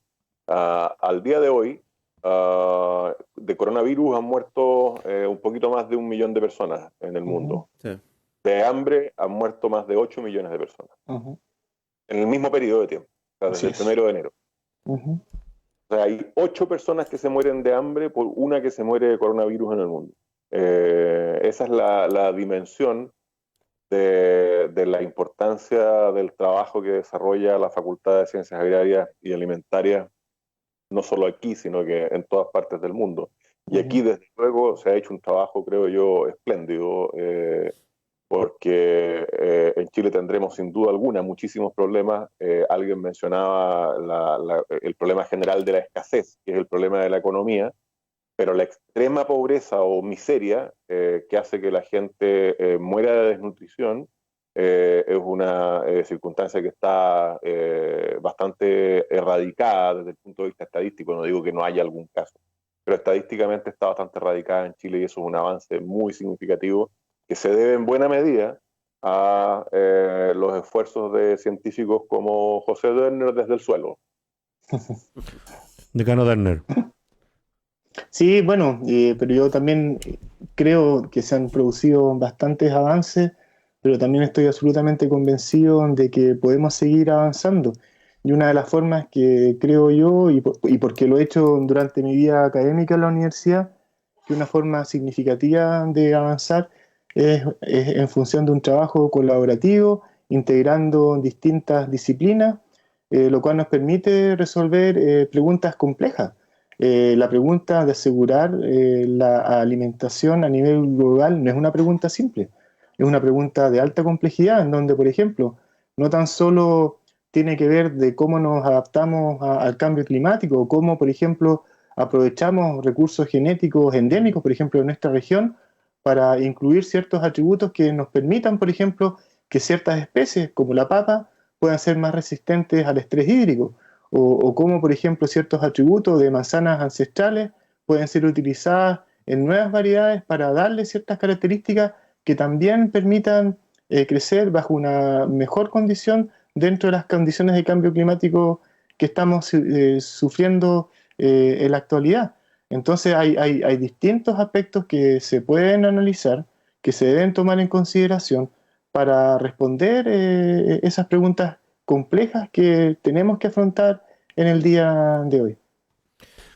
Al día de hoy, de coronavirus han muerto un poquito más de 1 millón de personas en el mundo.
Sí.
De hambre han muerto más de 8 millones de personas. En el mismo periodo de tiempo, o sea, desde el 1 de enero. O sea, hay 8 personas que se mueren de hambre por una que se muere de coronavirus en el mundo. Esa es la dimensión de la importancia del trabajo que desarrolla la Facultad de Ciencias Agrarias y Alimentarias, no solo aquí, sino que en todas partes del mundo. Y aquí, desde luego, se ha hecho un trabajo, creo yo, espléndido, porque en Chile tendremos sin duda alguna muchísimos problemas. Alguien mencionaba el problema general de la escasez, que es el problema de la economía, pero la extrema pobreza o miseria que hace que la gente muera de desnutrición es una circunstancia que está bastante erradicada desde el punto de vista estadístico. No digo que no haya algún caso, pero estadísticamente está bastante erradicada en Chile y eso es un avance muy significativo que se debe en buena medida a los esfuerzos de científicos como José Dörner desde el suelo.
Decano Dörner.
Sí, bueno, pero yo también creo que se han producido bastantes avances, pero también estoy absolutamente convencido de que podemos seguir avanzando. Y una de las formas que creo yo, y porque lo he hecho durante mi vida académica en la universidad, que una forma significativa de avanzar es en función de un trabajo colaborativo, integrando distintas disciplinas, lo cual nos permite resolver preguntas complejas. La pregunta de asegurar la alimentación a nivel global no es una pregunta simple, es una pregunta de alta complejidad, en donde, por ejemplo, no tan solo tiene que ver de cómo nos adaptamos al cambio climático, o cómo, por ejemplo, aprovechamos recursos genéticos endémicos, por ejemplo, en nuestra región, para incluir ciertos atributos que nos permitan, por ejemplo, que ciertas especies, como la papa, puedan ser más resistentes al estrés hídrico, o cómo, por ejemplo, ciertos atributos de manzanas ancestrales pueden ser utilizadas en nuevas variedades para darle ciertas características que también permitan crecer bajo una mejor condición dentro de las condiciones de cambio climático que estamos sufriendo en la actualidad. Entonces hay distintos aspectos que se pueden analizar, que se deben tomar en consideración para responder esas preguntas complejas que tenemos que afrontar en el día de hoy.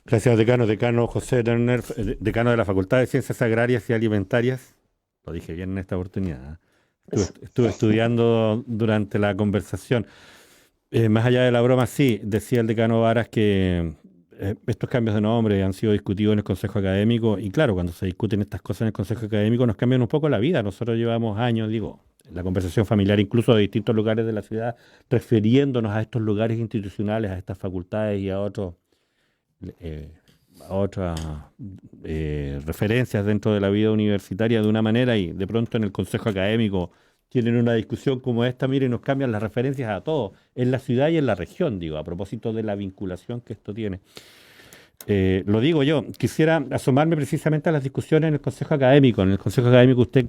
Gracias, decano. Decano José Dörner, decano de la Facultad de Ciencias Agrarias y Alimentarias. Lo dije bien en esta oportunidad. Estuve estudiando durante la conversación. Más allá de la broma, sí, decía el decano Varas que estos cambios de nombre han sido discutidos en el Consejo Académico y claro, cuando se discuten estas cosas en el Consejo Académico nos cambian un poco la vida. Nosotros llevamos años, en la conversación familiar, incluso de distintos lugares de la ciudad, refiriéndonos a estos lugares institucionales, a estas facultades y a otras referencias dentro de la vida universitaria de una manera y de pronto en el Consejo Académico tienen una discusión como esta, miren, nos cambian las referencias a todos, en la ciudad y en la región, a propósito de la vinculación que esto tiene. Lo digo yo, quisiera asomarme precisamente a las discusiones en el Consejo Académico. En el Consejo Académico usted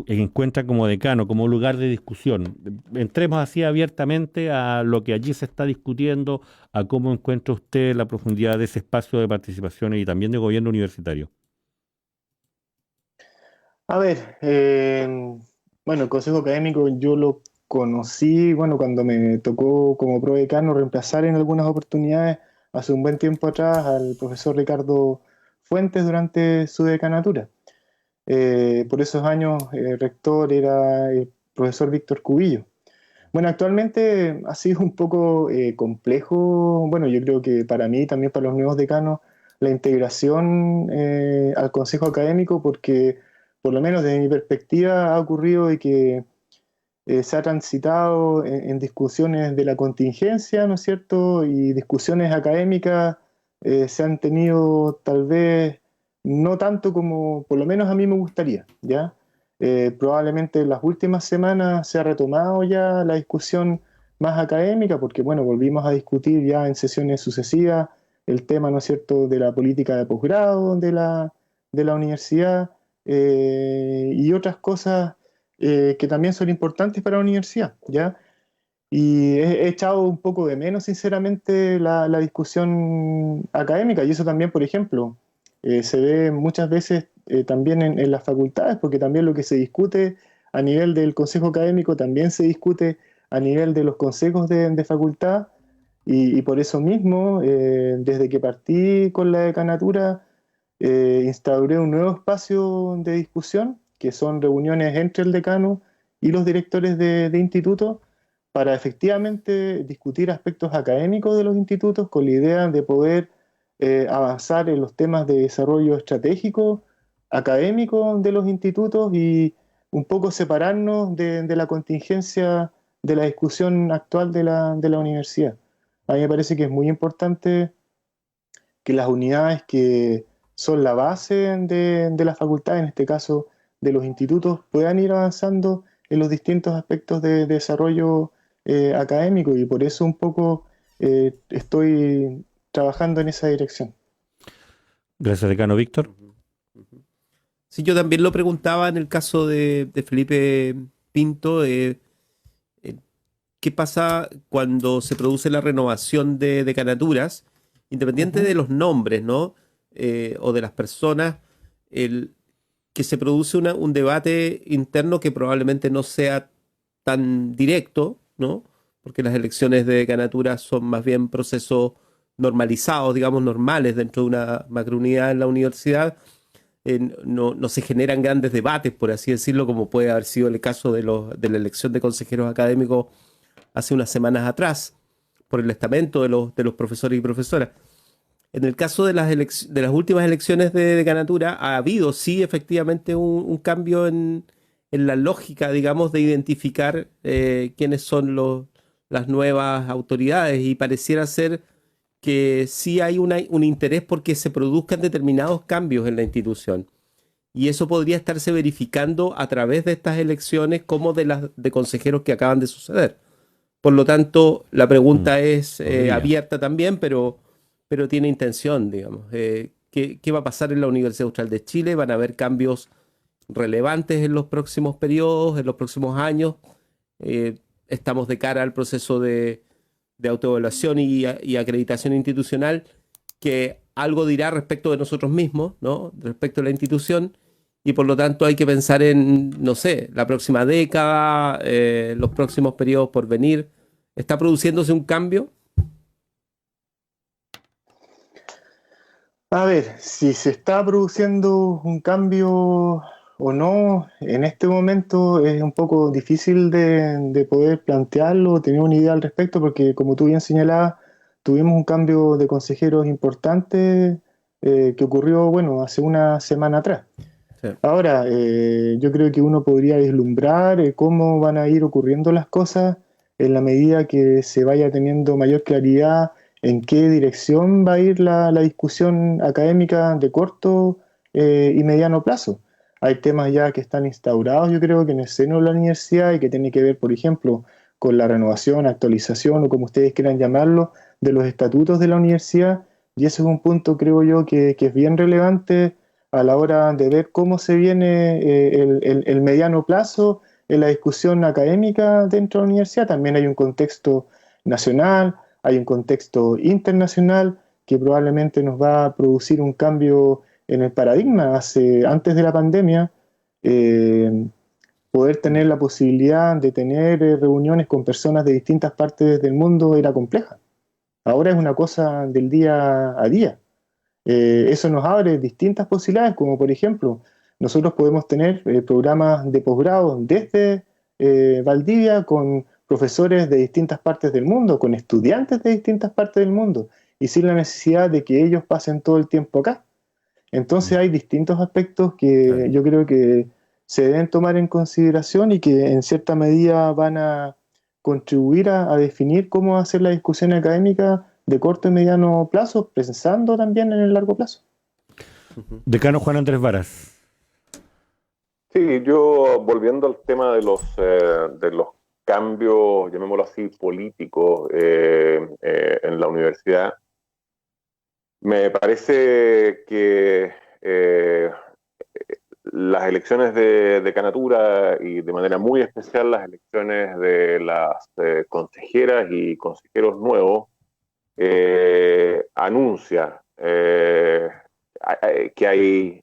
encuentra como decano, como lugar de discusión. Entremos así abiertamente a lo que allí se está discutiendo, a cómo encuentra usted la profundidad de ese espacio de participación y también de gobierno universitario.
A ver, bueno, el Consejo Académico yo lo conocí, cuando me tocó como prodecano reemplazar en algunas oportunidades hace un buen tiempo atrás al profesor Ricardo Fuentes durante su decanatura. Por esos años el rector era profesor Víctor Cubillo. Bueno, actualmente ha sido un poco complejo, bueno, yo creo que para mí, también para los nuevos decanos, la integración al consejo académico, porque por lo menos desde mi perspectiva ha ocurrido de que se ha transitado en discusiones de la contingencia, ¿no es cierto? Y discusiones académicas se han tenido tal vez no tanto como por lo menos a mí me gustaría, ¿ya? Probablemente en las últimas semanas se ha retomado ya la discusión más académica, porque bueno, volvimos a discutir ya en sesiones sucesivas el tema, ¿no es cierto?, de la política de posgrado de la universidad y otras cosas que también son importantes para la universidad, ¿ya? Y he echado un poco de menos, sinceramente, la discusión académica, y eso también, por ejemplo, se ve muchas veces también en las facultades, porque también lo que se discute a nivel del consejo académico también se discute a nivel de los consejos de facultad, y por eso mismo, desde que partí con la decanatura, instauré un nuevo espacio de discusión, que son reuniones entre el decano y los directores de institutos, para efectivamente discutir aspectos académicos de los institutos con la idea de poder avanzar en los temas de desarrollo estratégico, académico de los institutos y un poco separarnos de la contingencia de la discusión actual de la universidad. A mí me parece que es muy importante que las unidades que son la base de la facultad, en este caso de los institutos, puedan ir avanzando en los distintos aspectos de desarrollo académico, y por eso un poco estoy trabajando en esa dirección.
Gracias, decano Víctor.
Sí, yo también lo preguntaba en el caso de Felipe Pinto, ¿qué pasa cuando se produce la renovación de decanaturas, independiente de los nombres, ¿no? O de las personas, que se produce un debate interno que probablemente no sea tan directo, ¿no? Porque las elecciones de decanatura son más bien procesos normalizados, digamos, normales dentro de una macrounidad en la universidad. No se generan grandes debates, por así decirlo, como puede haber sido el caso de la elección de consejeros académicos hace unas semanas atrás, por el estamento de los profesores y profesoras. En el caso de las últimas elecciones de decanatura, ha habido, sí, efectivamente, un cambio en la lógica, digamos, de identificar quiénes son las nuevas autoridades, y pareciera ser que sí hay un interés porque se produzcan determinados cambios en la institución. Y eso podría estarse verificando a través de estas elecciones como de consejeros que acaban de suceder. Por lo tanto, la pregunta es abierta también, pero tiene intención, digamos. ¿Qué va a pasar en la Universidad Austral de Chile? ¿Van a haber cambios relevantes en los próximos periodos, en los próximos años? Estamos de cara al proceso de autoevaluación y acreditación institucional, que algo dirá respecto de nosotros mismos, ¿no? Respecto a la institución, y por lo tanto hay que pensar en, no sé, la próxima década, los próximos periodos por venir. ¿Está produciéndose un cambio?
A ver, si se está produciendo un cambio o no, en este momento es un poco difícil de poder plantearlo, tener una idea al respecto, porque como tú bien señalabas, tuvimos un cambio de consejeros importante que ocurrió, bueno, hace una semana atrás. Sí. Ahora, yo creo que uno podría vislumbrar cómo van a ir ocurriendo las cosas en la medida que se vaya teniendo mayor claridad en qué dirección va a ir la discusión académica de corto y mediano plazo. Hay temas ya que están instaurados, yo creo que en el seno de la universidad, y que tiene que ver, por ejemplo, con la renovación, actualización o como ustedes quieran llamarlo, de los estatutos de la universidad, y ese es un punto, creo yo, que es bien relevante a la hora de ver cómo se viene el mediano plazo en la discusión académica dentro de la universidad. También hay un contexto nacional, hay un contexto internacional que probablemente nos va a producir un cambio en el paradigma. Antes de la pandemia, poder tener la posibilidad de tener reuniones con personas de distintas partes del mundo era compleja. Ahora es una cosa del día a día. Eso nos abre distintas posibilidades, como por ejemplo, nosotros podemos tener programas de posgrado desde Valdivia con profesores de distintas partes del mundo, con estudiantes de distintas partes del mundo, y sin la necesidad de que ellos pasen todo el tiempo acá. Entonces hay distintos aspectos que yo creo que se deben tomar en consideración y que en cierta medida van a contribuir a definir cómo hacer la discusión académica de corto y mediano plazo, pensando también en el largo plazo.
Decano Juan Andrés Varas.
Sí, yo volviendo al tema de los cambios, llamémoslo así, políticos en la universidad, me parece que las elecciones de decanatura y de manera muy especial las elecciones de las consejeras y consejeros nuevos anuncia que hay,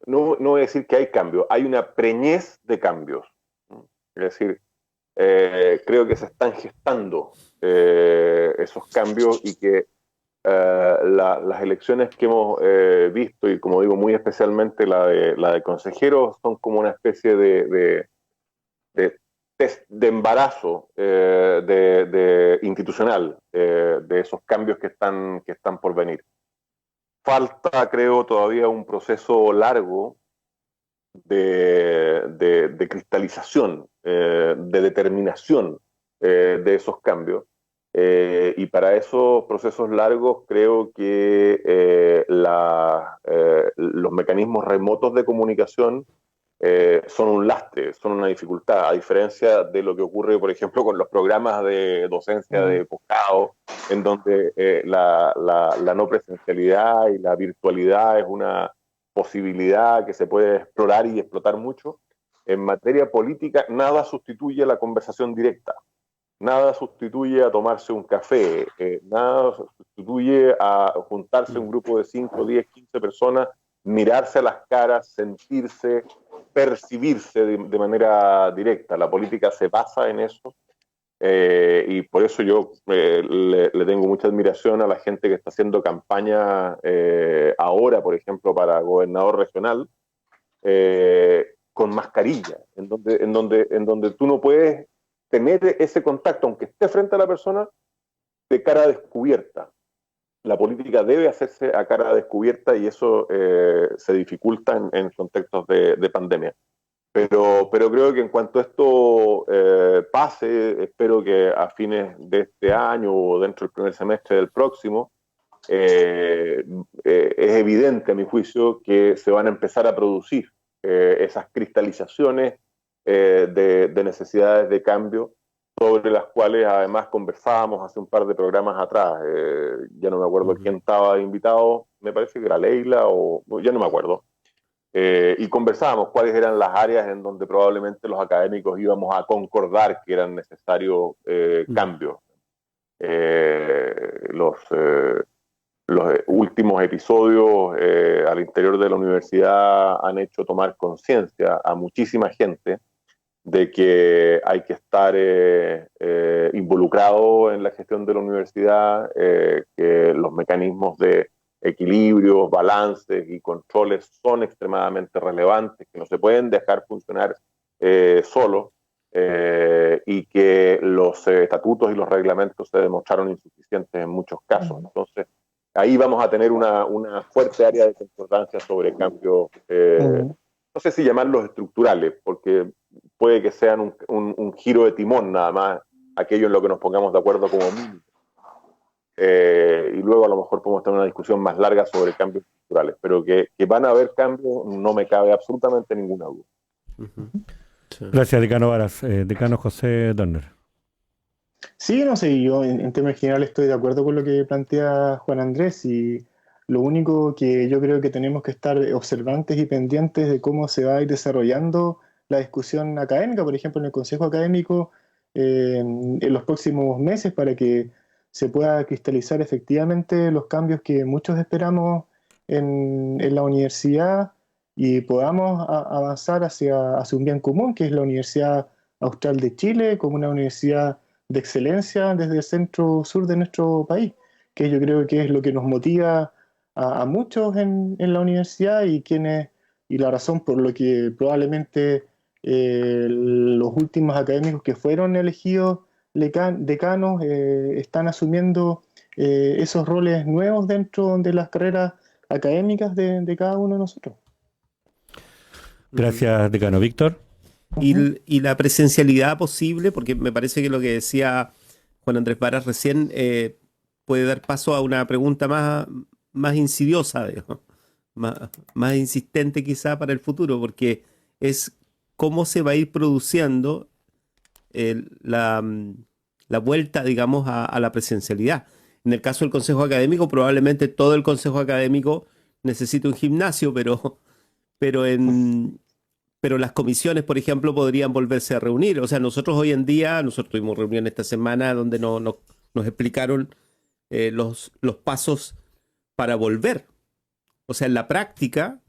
no voy a decir que hay cambios, hay una preñez de cambios. Es decir, creo que se están gestando esos cambios y que las elecciones que hemos visto, y como digo, muy especialmente la de consejeros, son como una especie de test de embarazo institucional de esos cambios que están por venir. Falta, creo, todavía un proceso largo de cristalización, de determinación de esos cambios. Y para esos procesos largos creo que los mecanismos remotos de comunicación son un lastre, son una dificultad, a diferencia de lo que ocurre, por ejemplo, con los programas de docencia de posgrado, en donde la no presencialidad y la virtualidad es una posibilidad que se puede explorar y explotar mucho. En materia política, nada sustituye la conversación directa. Nada sustituye a tomarse un café, nada sustituye a juntarse un grupo de 5, 10, 15 personas, mirarse a las caras, sentirse, percibirse de manera directa. La política se basa en eso y por eso yo le tengo mucha admiración a la gente que está haciendo campaña ahora, por ejemplo, para gobernador regional, con mascarilla, en donde tú no puedes tener ese contacto, aunque esté frente a la persona, de cara descubierta. La política debe hacerse a cara descubierta y eso se dificulta en contextos de pandemia. Pero creo que en cuanto esto pase, espero que a fines de este año o dentro del primer semestre del próximo, es evidente a mi juicio que se van a empezar a producir esas cristalizaciones de necesidades de cambio, sobre las cuales además conversábamos hace un par de programas atrás. Ya no me acuerdo quién estaba invitado, me parece que era Leila o ya no me acuerdo. Y conversábamos cuáles eran las áreas en donde probablemente los académicos íbamos a concordar que eran necesarios cambios. Los últimos episodios al interior de la universidad han hecho tomar conciencia a muchísima gente de que hay que estar involucrado en la gestión de la universidad, que los mecanismos de equilibrios, balances y controles son extremadamente relevantes, que no se pueden dejar funcionar solos, y que los estatutos y los reglamentos se demostraron insuficientes en muchos casos. Entonces, ahí vamos a tener una fuerte área de concordancia sobre cambios, no sé si llamarlos estructurales, porque puede que sean un giro de timón nada más, aquello en lo que nos pongamos de acuerdo como mínimo. Y luego a lo mejor podemos tener una discusión más larga sobre cambios estructurales, pero que van a haber cambios, no me cabe absolutamente ninguna duda.
Gracias, decano Varas. Decano José Dorner.
Sí, no sé, yo en términos generales estoy de acuerdo con lo que plantea Juan Andrés, y lo único que yo creo que tenemos que estar observantes y pendientes de cómo se va a ir desarrollando la discusión académica, por ejemplo, en el Consejo Académico, en los próximos meses, para que se pueda cristalizar efectivamente los cambios que muchos esperamos en la universidad y podamos avanzar hacia un bien común, que es la Universidad Austral de Chile, como una universidad de excelencia desde el centro sur de nuestro país, que yo creo que es lo que nos motiva a muchos en la universidad, y la razón por lo que probablemente los últimos académicos que fueron elegidos decanos están asumiendo esos roles nuevos dentro de las carreras académicas de cada uno de nosotros.
Gracias, decano Víctor.
Y la presencialidad posible, porque me parece que lo que decía Juan Andrés Varas recién puede dar paso a una pregunta más insidiosa, digamos, más insistente quizá para el futuro, porque es cómo se va a ir produciendo la vuelta, digamos, a la presencialidad. En el caso del Consejo Académico, probablemente todo el Consejo Académico necesita un gimnasio, pero las comisiones, por ejemplo, podrían volverse a reunir. O sea, nosotros hoy en día, nosotros tuvimos reunión esta semana donde nos explicaron los pasos para volver. O sea, en la práctica,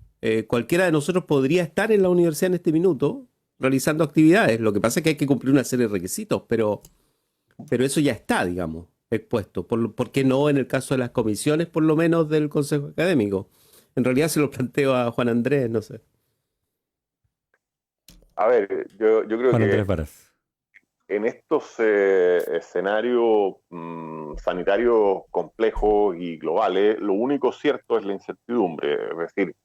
cualquiera de nosotros podría estar en la universidad en este minuto realizando actividades. Lo que pasa es que hay que cumplir una serie de requisitos, pero eso ya está, digamos, expuesto. ¿Por qué no en el caso de las comisiones, por lo menos del Consejo Académico? En realidad se lo planteo a Juan Andrés, no sé.
A ver, yo creo
Juan
que
Andrés Varas.
en estos escenarios sanitarios complejos y globales, lo único cierto es la incertidumbre. Es decir,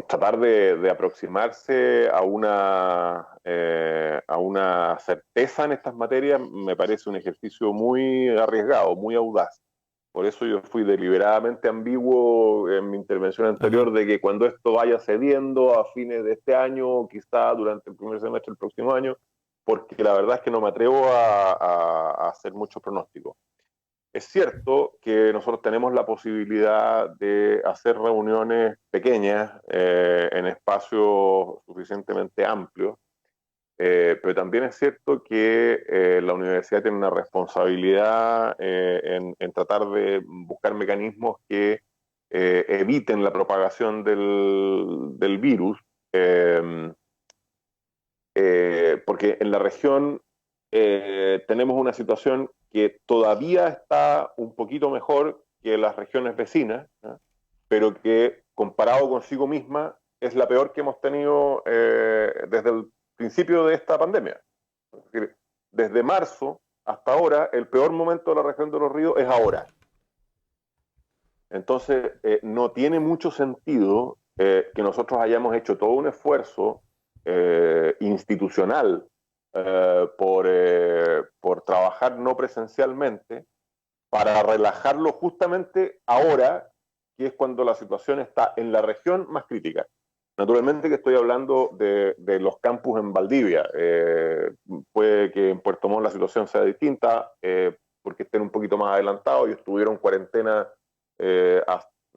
tratar de aproximarse a una certeza en estas materias me parece un ejercicio muy arriesgado, muy audaz. Por eso yo fui deliberadamente ambiguo en mi intervención anterior de que cuando esto vaya cediendo a fines de este año, quizá durante el primer semestre del próximo año, porque la verdad es que no me atrevo a hacer mucho pronóstico. Es cierto que nosotros tenemos la posibilidad de hacer reuniones pequeñas en espacios suficientemente amplios, pero también es cierto que la universidad tiene una responsabilidad en tratar de buscar mecanismos que eviten la propagación del virus, porque en la región tenemos una situación que todavía está un poquito mejor que las regiones vecinas, pero que comparado consigo misma es la peor que hemos tenido desde el principio de esta pandemia. Es decir, desde marzo hasta ahora, el peor momento de la región de los ríos es ahora. Entonces, no tiene mucho sentido que nosotros hayamos hecho todo un esfuerzo institucional por trabajar no presencialmente para relajarlo justamente ahora, que es cuando la situación está en la región más crítica. Naturalmente que estoy hablando de los campus en Valdivia. Puede que en Puerto Montt la situación sea distinta porque estén un poquito más adelantados y estuvieron en cuarentena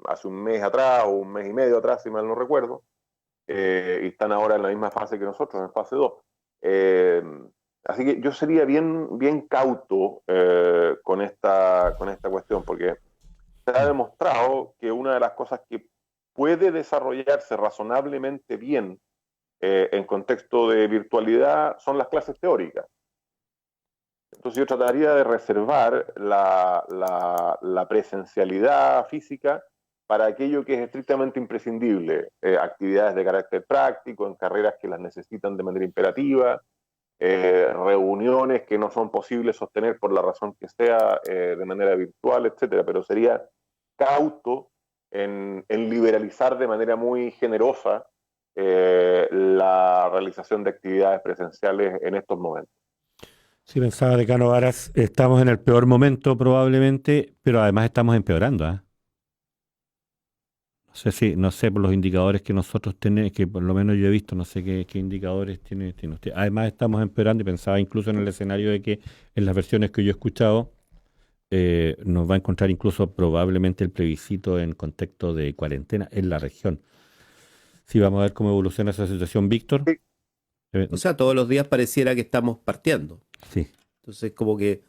hace un mes atrás o un mes y medio atrás, si mal no recuerdo, y están ahora en la misma fase que nosotros, en fase 2. Así que yo sería bien cauto con esta cuestión, porque se ha demostrado que una de las cosas que puede desarrollarse razonablemente bien en contexto de virtualidad son las clases teóricas. Entonces yo trataría de reservar la presencialidad física para aquello que es estrictamente imprescindible, actividades de carácter práctico, en carreras que las necesitan de manera imperativa, reuniones que no son posibles sostener por la razón que sea de manera virtual, etcétera. Pero sería cauto en liberalizar de manera muy generosa la realización de actividades presenciales en estos momentos.
Sí, pensaba, decano Varas, estamos en el peor momento probablemente, pero además estamos empeorando, ¿eh? No sé por los indicadores que nosotros tenemos, que por lo menos yo he visto, no sé qué indicadores tiene usted. Además estamos empeorando y pensaba incluso en el escenario de que en las versiones que yo he escuchado nos va a encontrar incluso probablemente el plebiscito en contexto de cuarentena en la región. Sí, vamos a ver cómo evoluciona esa situación, Víctor.
Sí.
O sea, todos los días pareciera que estamos partiendo.
Sí.
Entonces, como que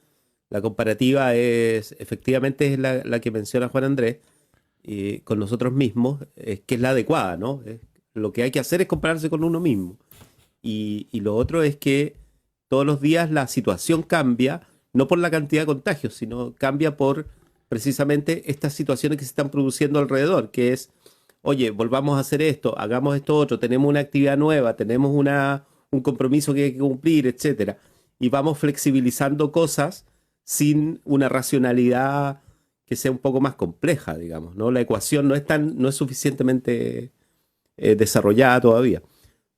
la comparativa efectivamente es la que menciona Juan Andrés, con nosotros mismos, que es la adecuada, ¿no? Lo que hay que hacer es compararse con uno mismo. Y lo otro es que todos los días la situación cambia, no por la cantidad de contagios, sino cambia por precisamente estas situaciones que se están produciendo alrededor, que es oye, volvamos a hacer esto, hagamos esto otro, tenemos una actividad nueva, tenemos un compromiso que hay que cumplir, etcétera. Y vamos flexibilizando cosas sin una racionalidad que sea un poco más compleja, digamos, ¿no? La ecuación no es suficientemente desarrollada todavía.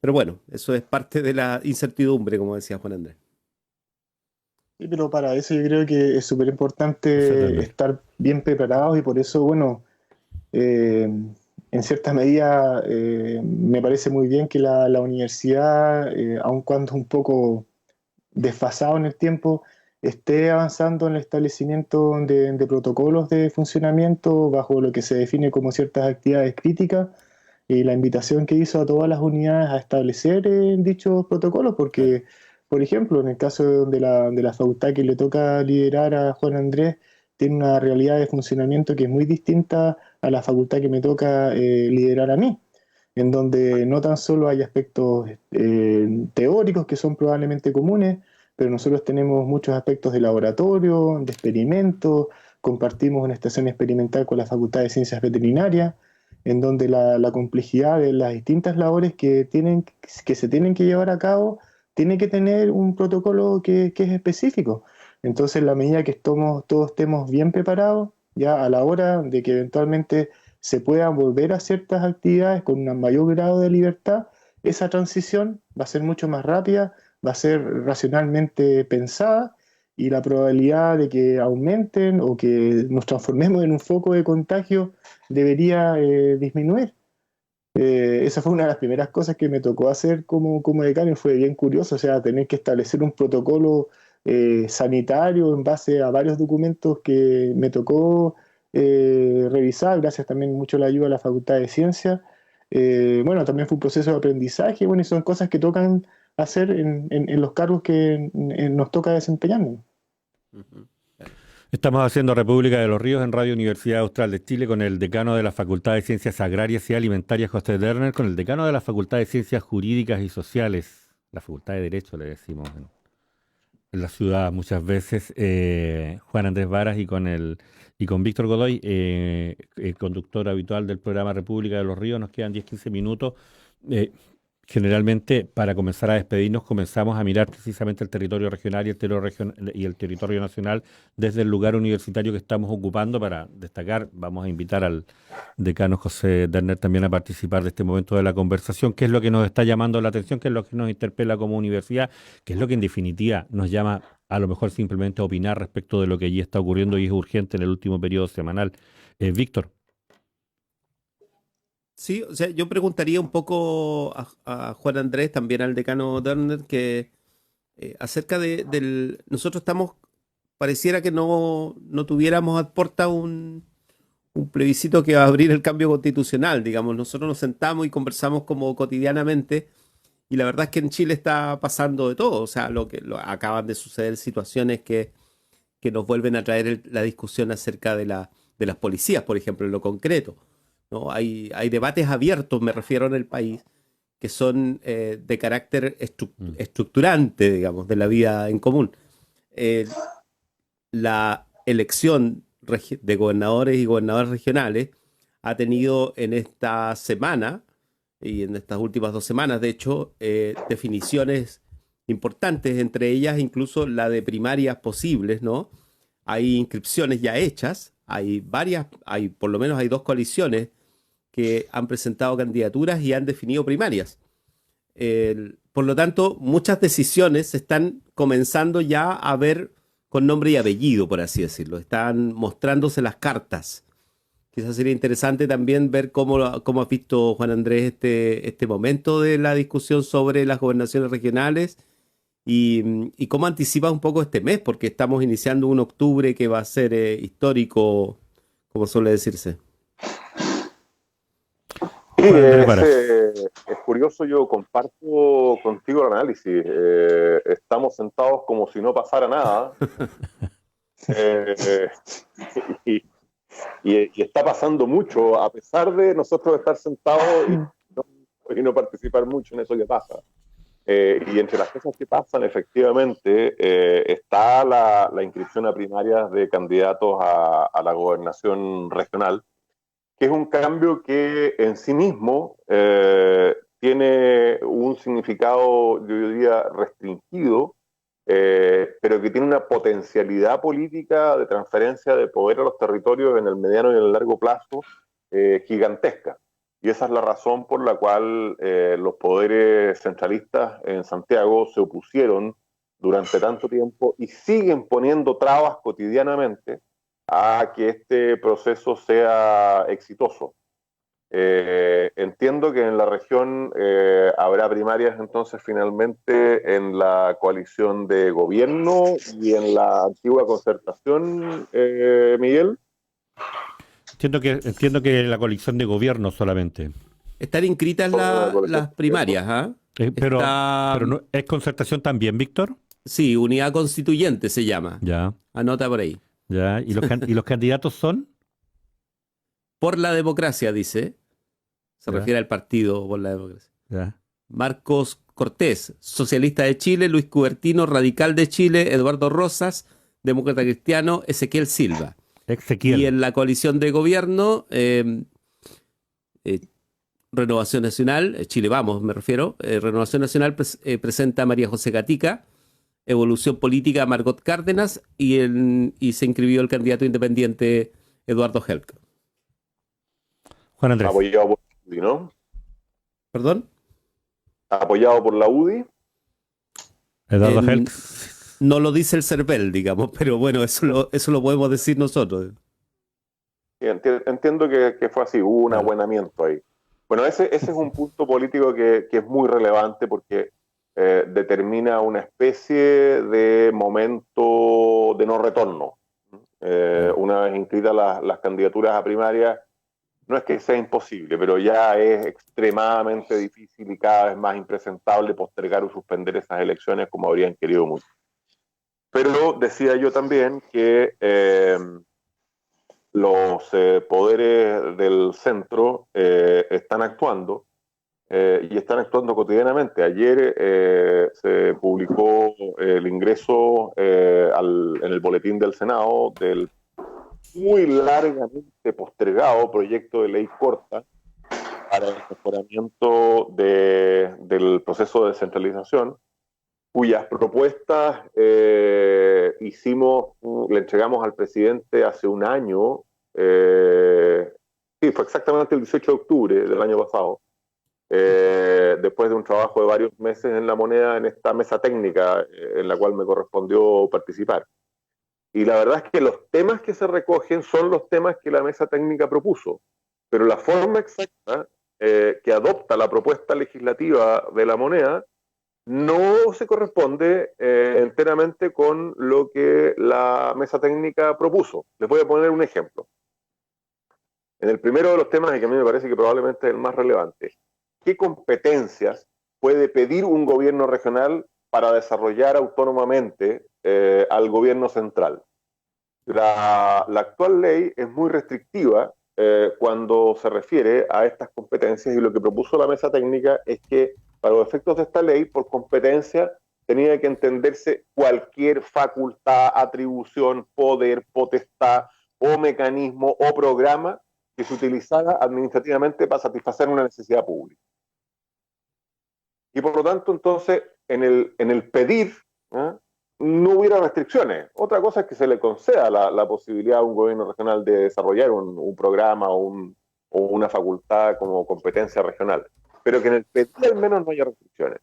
Pero bueno, eso es parte de la incertidumbre, como decía Juan Andrés.
Sí, pero para eso yo creo que es súper importante estar bien preparados y por eso, bueno, en cierta medida me parece muy bien que la universidad, aun cuando un poco desfasado en el tiempo, esté avanzando en el establecimiento de protocolos de funcionamiento bajo lo que se define como ciertas actividades críticas y la invitación que hizo a todas las unidades a establecer dichos protocolos, porque, por ejemplo, en el caso de la facultad que le toca liderar a Juan Andrés, tiene una realidad de funcionamiento que es muy distinta a la facultad que me toca liderar a mí, en donde no tan solo hay aspectos teóricos que son probablemente comunes, pero nosotros tenemos muchos aspectos de laboratorio, de experimento, compartimos una estación experimental con la Facultad de Ciencias Veterinarias, en donde la complejidad de las distintas labores que se tienen que llevar a cabo tiene que tener un protocolo que es específico. Entonces, en la medida que todos estemos bien preparados, ya a la hora de que eventualmente se puedan volver a ciertas actividades con un mayor grado de libertad, esa transición va a ser mucho más rápida, va a ser racionalmente pensada y la probabilidad de que aumenten o que nos transformemos en un foco de contagio debería disminuir. Esa fue una de las primeras cosas que me tocó hacer como decano, fue bien curioso, o sea, tener que establecer un protocolo sanitario en base a varios documentos que me tocó revisar, gracias también mucho a la ayuda de la Facultad de Ciencias. Bueno, también fue un proceso de aprendizaje, bueno, y son cosas que tocan hacer en los cargos que nos toca desempeñarnos.
Estamos haciendo República de los Ríos en Radio Universidad Austral de Chile con el decano de la Facultad de Ciencias Agrarias y Alimentarias, José Derner, con el decano de la Facultad de Ciencias Jurídicas y Sociales, la Facultad de Derecho le decimos en la ciudad muchas veces, Juan Andrés Varas, y con Víctor Godoy, el conductor habitual del programa República de los Ríos. Nos quedan 10-15 minutos. Generalmente, para comenzar a despedirnos, comenzamos a mirar precisamente el territorio regional y el territorio nacional desde el lugar universitario que estamos ocupando. Para destacar, vamos a invitar al decano José Derner también a participar de este momento de la conversación. ¿Qué es lo que nos está llamando la atención? ¿Qué es lo que nos interpela como universidad? ¿Qué es lo que en definitiva nos llama a lo mejor simplemente a opinar respecto de lo que allí está ocurriendo y es urgente en el último periodo semanal? Víctor.
Sí, o sea, yo preguntaría un poco a Juan Andrés, también al decano Derner, que acerca nosotros pareciera que no tuviéramos a puerta un plebiscito que va a abrir el cambio constitucional, digamos. Nosotros nos sentamos y conversamos como cotidianamente, y la verdad es que en Chile está pasando de todo. O sea, acaban de suceder situaciones que nos vuelven a traer la discusión acerca de las policías, por ejemplo, en lo concreto, ¿no? Hay debates abiertos, me refiero, en el país, que son de carácter estructurante, digamos, de la vida en común. La elección de gobernadores y gobernadoras regionales ha tenido en esta semana, y en estas últimas 2 semanas, de hecho, definiciones importantes, entre ellas incluso la de primarias posibles, ¿no? Hay inscripciones ya hechas, por lo menos hay 2 coaliciones que han presentado candidaturas y han definido primarias. Por lo tanto, muchas decisiones se están comenzando ya a ver con nombre y apellido, por así decirlo. Están mostrándose las cartas. Quizás sería interesante también ver cómo ha visto Juan Andrés este momento de la discusión sobre las gobernaciones regionales y cómo anticipa un poco este mes, porque estamos iniciando un octubre que va a ser histórico, como suele decirse.
Sí, es curioso, yo comparto contigo el análisis. Estamos sentados como si no pasara nada. Y está pasando mucho, a pesar de nosotros estar sentados y no participar mucho en eso que pasa. Y entre las cosas que pasan, efectivamente, está la inscripción a primarias de candidatos a la gobernación regional. que es un cambio que en sí mismo tiene un significado, yo diría, restringido, pero que tiene una potencialidad política de transferencia de poder a los territorios en el mediano y en el largo plazo gigantesca. Y esa es la razón por la cual los poderes centralistas en Santiago se opusieron durante tanto tiempo y siguen poniendo trabas cotidianamente a que este proceso sea exitoso. Entiendo que en la región habrá primarias entonces finalmente en la coalición de gobierno y en la antigua concertación, Miguel.
Entiendo que la coalición de gobierno solamente.
Están inscritas las primarias, ¿ah?
Pero no, ¿es concertación también, Víctor?
Sí, unidad constituyente se llama.
Ya.
Anota por ahí.
Ya. ¿Y los candidatos son?
Por la democracia, dice. Se
Ya.
refiere al partido por la democracia.
Ya.
Marcos Cortés, socialista de Chile, Luis Cubertino, radical de Chile, Eduardo Rosas, demócrata cristiano, Ezequiel Silva.
Ezequiel.
Y en la coalición de gobierno, Renovación Nacional, Chile Vamos me refiero, Renovación Nacional presenta a María José Gatica, Evolución Política Margot Cárdenas y se inscribió el candidato independiente Eduardo Helk.
Juan Andrés.
Apoyado por la UDI, ¿no?
¿Perdón?
Apoyado por la UDI.
Eduardo Helk.
No lo dice el CERVEL, digamos, pero bueno, eso lo podemos decir nosotros.
Entiendo que fue así, hubo un abuenamiento ahí. Bueno, ese es un punto político que es muy relevante porque determina una especie de momento de no retorno. Una vez inscritas las candidaturas a primarias, no es que sea imposible, pero ya es extremadamente difícil y cada vez más impresentable postergar o suspender esas elecciones como habrían querido muchos. Pero decía yo también que los poderes del centro están actuando y están actuando cotidianamente. Ayer se publicó el ingreso en el boletín del Senado del muy largamente postergado proyecto de ley corta para el mejoramiento del proceso de descentralización, cuyas propuestas le entregamos al presidente hace un año, sí, fue exactamente el 18 de octubre del año pasado, después de un trabajo de varios meses en La Moneda, en esta mesa técnica en la cual me correspondió participar. Y la verdad es que los temas que se recogen son los temas que la mesa técnica propuso, pero la forma exacta que adopta la propuesta legislativa de La Moneda no se corresponde enteramente con lo que la mesa técnica propuso. Les voy a poner un ejemplo. En el primero de los temas, y que a mí me parece que probablemente es el más relevante, ¿qué competencias puede pedir un gobierno regional para desarrollar autónomamente al gobierno central? La actual ley es muy restrictiva cuando se refiere a estas competencias y lo que propuso la mesa técnica es que para los efectos de esta ley, por competencia, tenía que entenderse cualquier facultad, atribución, poder, potestad o mecanismo o programa que se utilizara administrativamente para satisfacer una necesidad pública. Y por lo tanto, entonces, en el pedir, no hubiera restricciones. Otra cosa es que se le conceda la posibilidad a un gobierno regional de desarrollar un programa o una facultad como competencia regional, pero que en el pedir al menos no haya restricciones.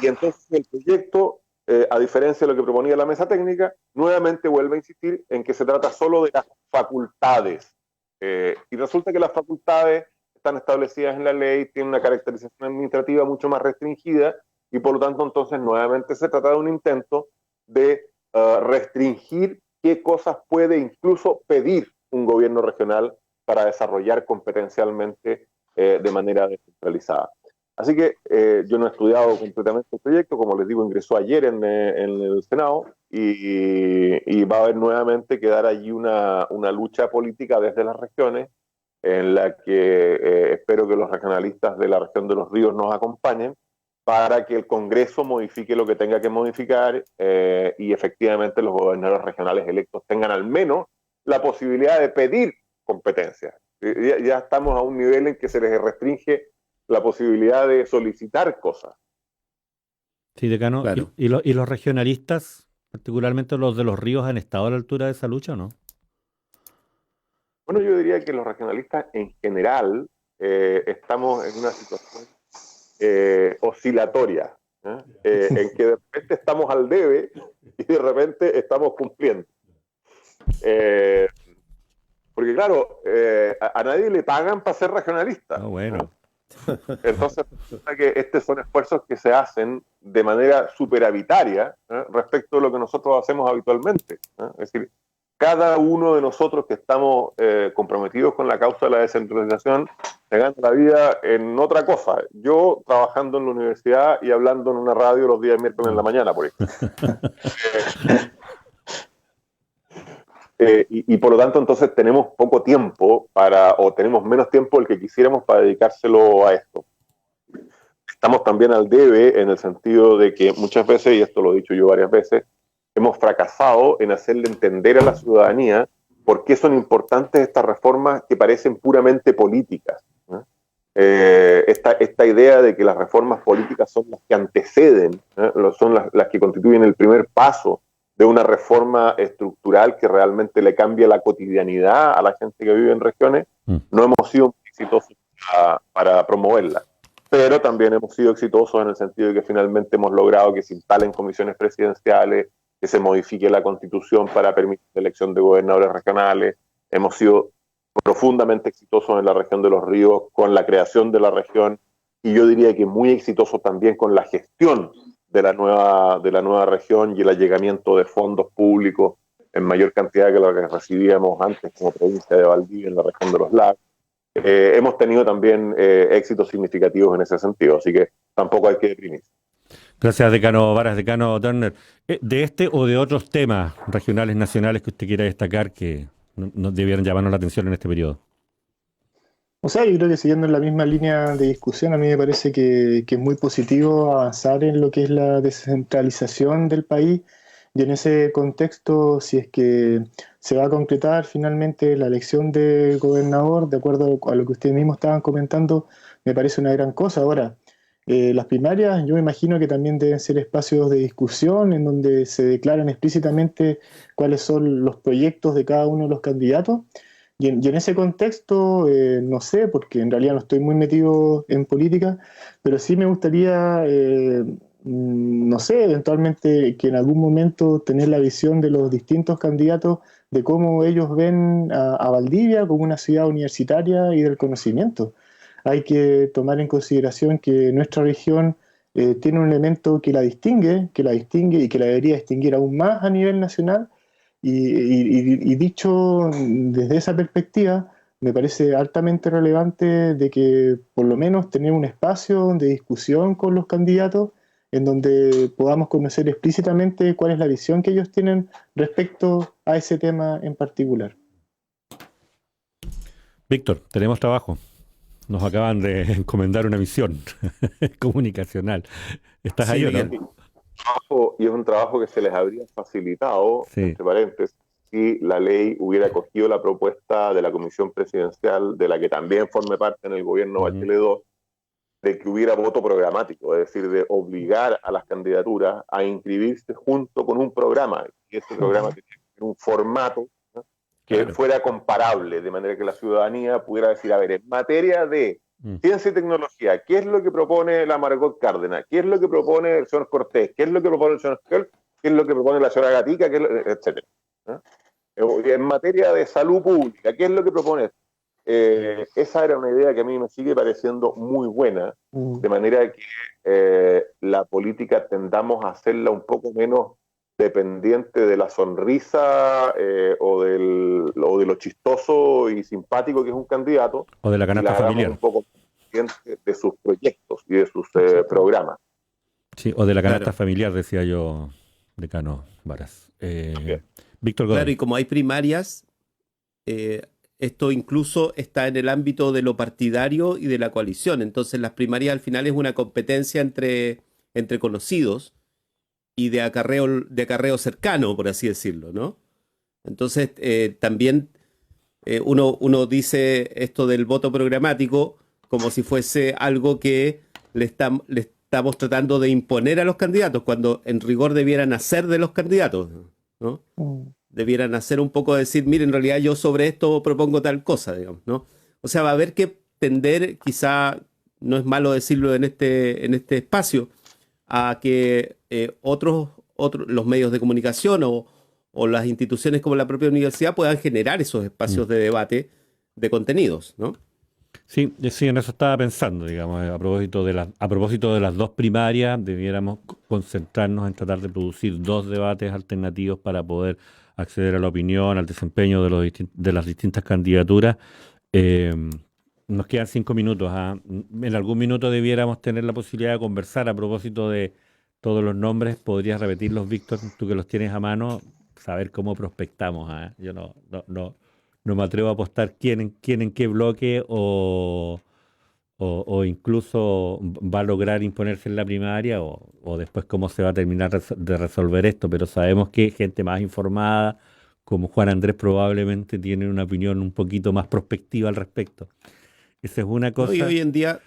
Y entonces el proyecto, a diferencia de lo que proponía la mesa técnica, nuevamente vuelve a insistir en que se trata solo de las facultades. Y resulta que las facultades están establecidas en la ley, tienen una caracterización administrativa mucho más restringida, y por lo tanto entonces nuevamente se trata de un intento de restringir qué cosas puede incluso pedir un gobierno regional para desarrollar competencialmente de manera descentralizada. Así que yo no he estudiado completamente el proyecto, como les digo, ingresó ayer en el Senado y va a haber nuevamente que dar allí una lucha política desde las regiones en la que espero que los regionalistas de la región de los ríos nos acompañen para que el Congreso modifique lo que tenga que modificar y efectivamente los gobernadores regionales electos tengan al menos la posibilidad de pedir competencias. Ya estamos a un nivel en que se les restringe la posibilidad de solicitar cosas.
Sí, decano.
Claro.
¿Y los regionalistas, particularmente los de los ríos, han estado a la altura de esa lucha o no?
Bueno, yo diría que los regionalistas en general estamos en una situación oscilatoria, en que de repente estamos al debe y de repente estamos cumpliendo. Porque claro, a nadie le pagan para ser regionalista.
Ah, bueno.
Entonces, que estos son esfuerzos que se hacen de manera superavitaria respecto a lo que nosotros hacemos habitualmente. Es decir, cada uno de nosotros que estamos comprometidos con la causa de la descentralización se gana la vida en otra cosa. Yo trabajando en la universidad y hablando en una radio los días miércoles en la mañana, por ejemplo. Y por lo tanto, entonces tenemos poco tiempo o tenemos menos tiempo del que quisiéramos para dedicárselo a esto. Estamos también al debe en el sentido de que muchas veces, y esto lo he dicho yo varias veces, hemos fracasado en hacerle entender a la ciudadanía por qué son importantes estas reformas que parecen puramente políticas, ¿no? Esta idea de que las reformas políticas son las que anteceden, ¿no? Son las que constituyen el primer paso de una reforma estructural que realmente le cambia la cotidianidad a la gente que vive en regiones, no hemos sido muy exitosos para promoverla. Pero también hemos sido exitosos en el sentido de que finalmente hemos logrado que se instalen comisiones presidenciales, que se modifique la Constitución para permitir la elección de gobernadores regionales. Hemos sido profundamente exitosos en la región de Los Ríos con la creación de la región, y yo diría que muy exitosos también con la gestión de la nueva región y el allegamiento de fondos públicos en mayor cantidad que lo que recibíamos antes como provincia de Valdivia en la región de los lagos. Hemos tenido también éxitos significativos en ese sentido, así que tampoco hay que deprimirse.
Gracias, decano Varas. Decano Turner, ¿de este o de otros temas regionales, nacionales que usted quiera destacar que nos debieran llamarnos la atención en este periodo?
O sea, yo creo que siguiendo en la misma línea de discusión, a mí me parece que es muy positivo avanzar en lo que es la descentralización del país, y en ese contexto, si es que se va a concretar finalmente la elección de gobernador, de acuerdo a lo que ustedes mismos estaban comentando, me parece una gran cosa. Ahora, las primarias yo me imagino que también deben ser espacios de discusión en donde se declaran explícitamente cuáles son los proyectos de cada uno de los candidatos. Y en ese contexto, no sé, porque en realidad no estoy muy metido en política, pero sí me gustaría, no sé, eventualmente que en algún momento tener la visión de los distintos candidatos de cómo ellos ven a Valdivia como una ciudad universitaria y del conocimiento. Hay que tomar en consideración que nuestra región tiene un elemento que la distingue y que la debería distinguir aún más a nivel nacional. Y dicho desde esa perspectiva, me parece altamente relevante de que por lo menos tener un espacio de discusión con los candidatos en donde podamos conocer explícitamente cuál es la visión que ellos tienen respecto a ese tema en particular.
Víctor, tenemos trabajo. Nos acaban de encomendar una misión comunicacional. ¿Estás ahí o no?
Y es un trabajo que se les habría facilitado, entre paréntesis, si la ley hubiera acogido la propuesta de la Comisión Presidencial, de la que también forme parte en el gobierno Bachelet II, de que hubiera voto programático, es decir, de obligar a las candidaturas a inscribirse junto con un programa, y ese programa tenía que tener un formato, ¿no?, que fuera comparable, de manera que la ciudadanía pudiera decir, a ver, en materia de ciencia y tecnología, ¿qué es lo que propone la Margot Cárdenas? ¿Qué es lo que propone el señor Cortés? ¿Qué es lo que propone el señor Esquel? ¿Qué es lo que propone la señora Gatica? Etcétera, ¿no? En materia de salud pública, ¿qué es lo que propone? Esa era una idea que a mí me sigue pareciendo muy buena, de manera que la política tendamos a hacerla un poco menos dependiente de la sonrisa o de lo chistoso y simpático que es un candidato,
o de la canasta familiar,
un poco de sus proyectos y de sus programas.
Sí, o de la canasta familiar, decía yo, decano Varas. Víctor Godoy.
Claro, y como hay primarias, esto incluso está en el ámbito de lo partidario y de la coalición. Entonces las primarias al final es una competencia entre conocidos y de acarreo cercano, por así decirlo, ¿no? Entonces también uno dice esto del voto programático como si fuese algo que le estamos tratando de imponer a los candidatos, cuando en rigor debieran hacer de los candidatos, ¿no? Debieran hacer un poco decir, mire, en realidad yo sobre esto propongo tal cosa, digamos, ¿no? O sea, va a haber que tender, quizá no es malo decirlo en este espacio, a que otros, los medios de comunicación o las instituciones como la propia universidad puedan generar esos espacios de debate de contenidos, ¿no?
Sí, en eso estaba pensando, digamos, a propósito de las dos primarias, debiéramos concentrarnos en tratar de producir dos debates alternativos para poder acceder a la opinión, al desempeño de las distintas candidaturas. Nos quedan 5 minutos. En algún minuto debiéramos tener la posibilidad de conversar a propósito de todos los nombres. ¿Podrías repetirlos, Víctor? Tú que los tienes a mano, saber cómo prospectamos. Yo no me atrevo a apostar quién en qué bloque o incluso va a lograr imponerse en la primaria o después cómo se va a terminar de resolver esto, pero sabemos que gente más informada como Juan Andrés probablemente tiene una opinión un poquito más prospectiva al respecto. Esa es una cosa.
No, y hoy en día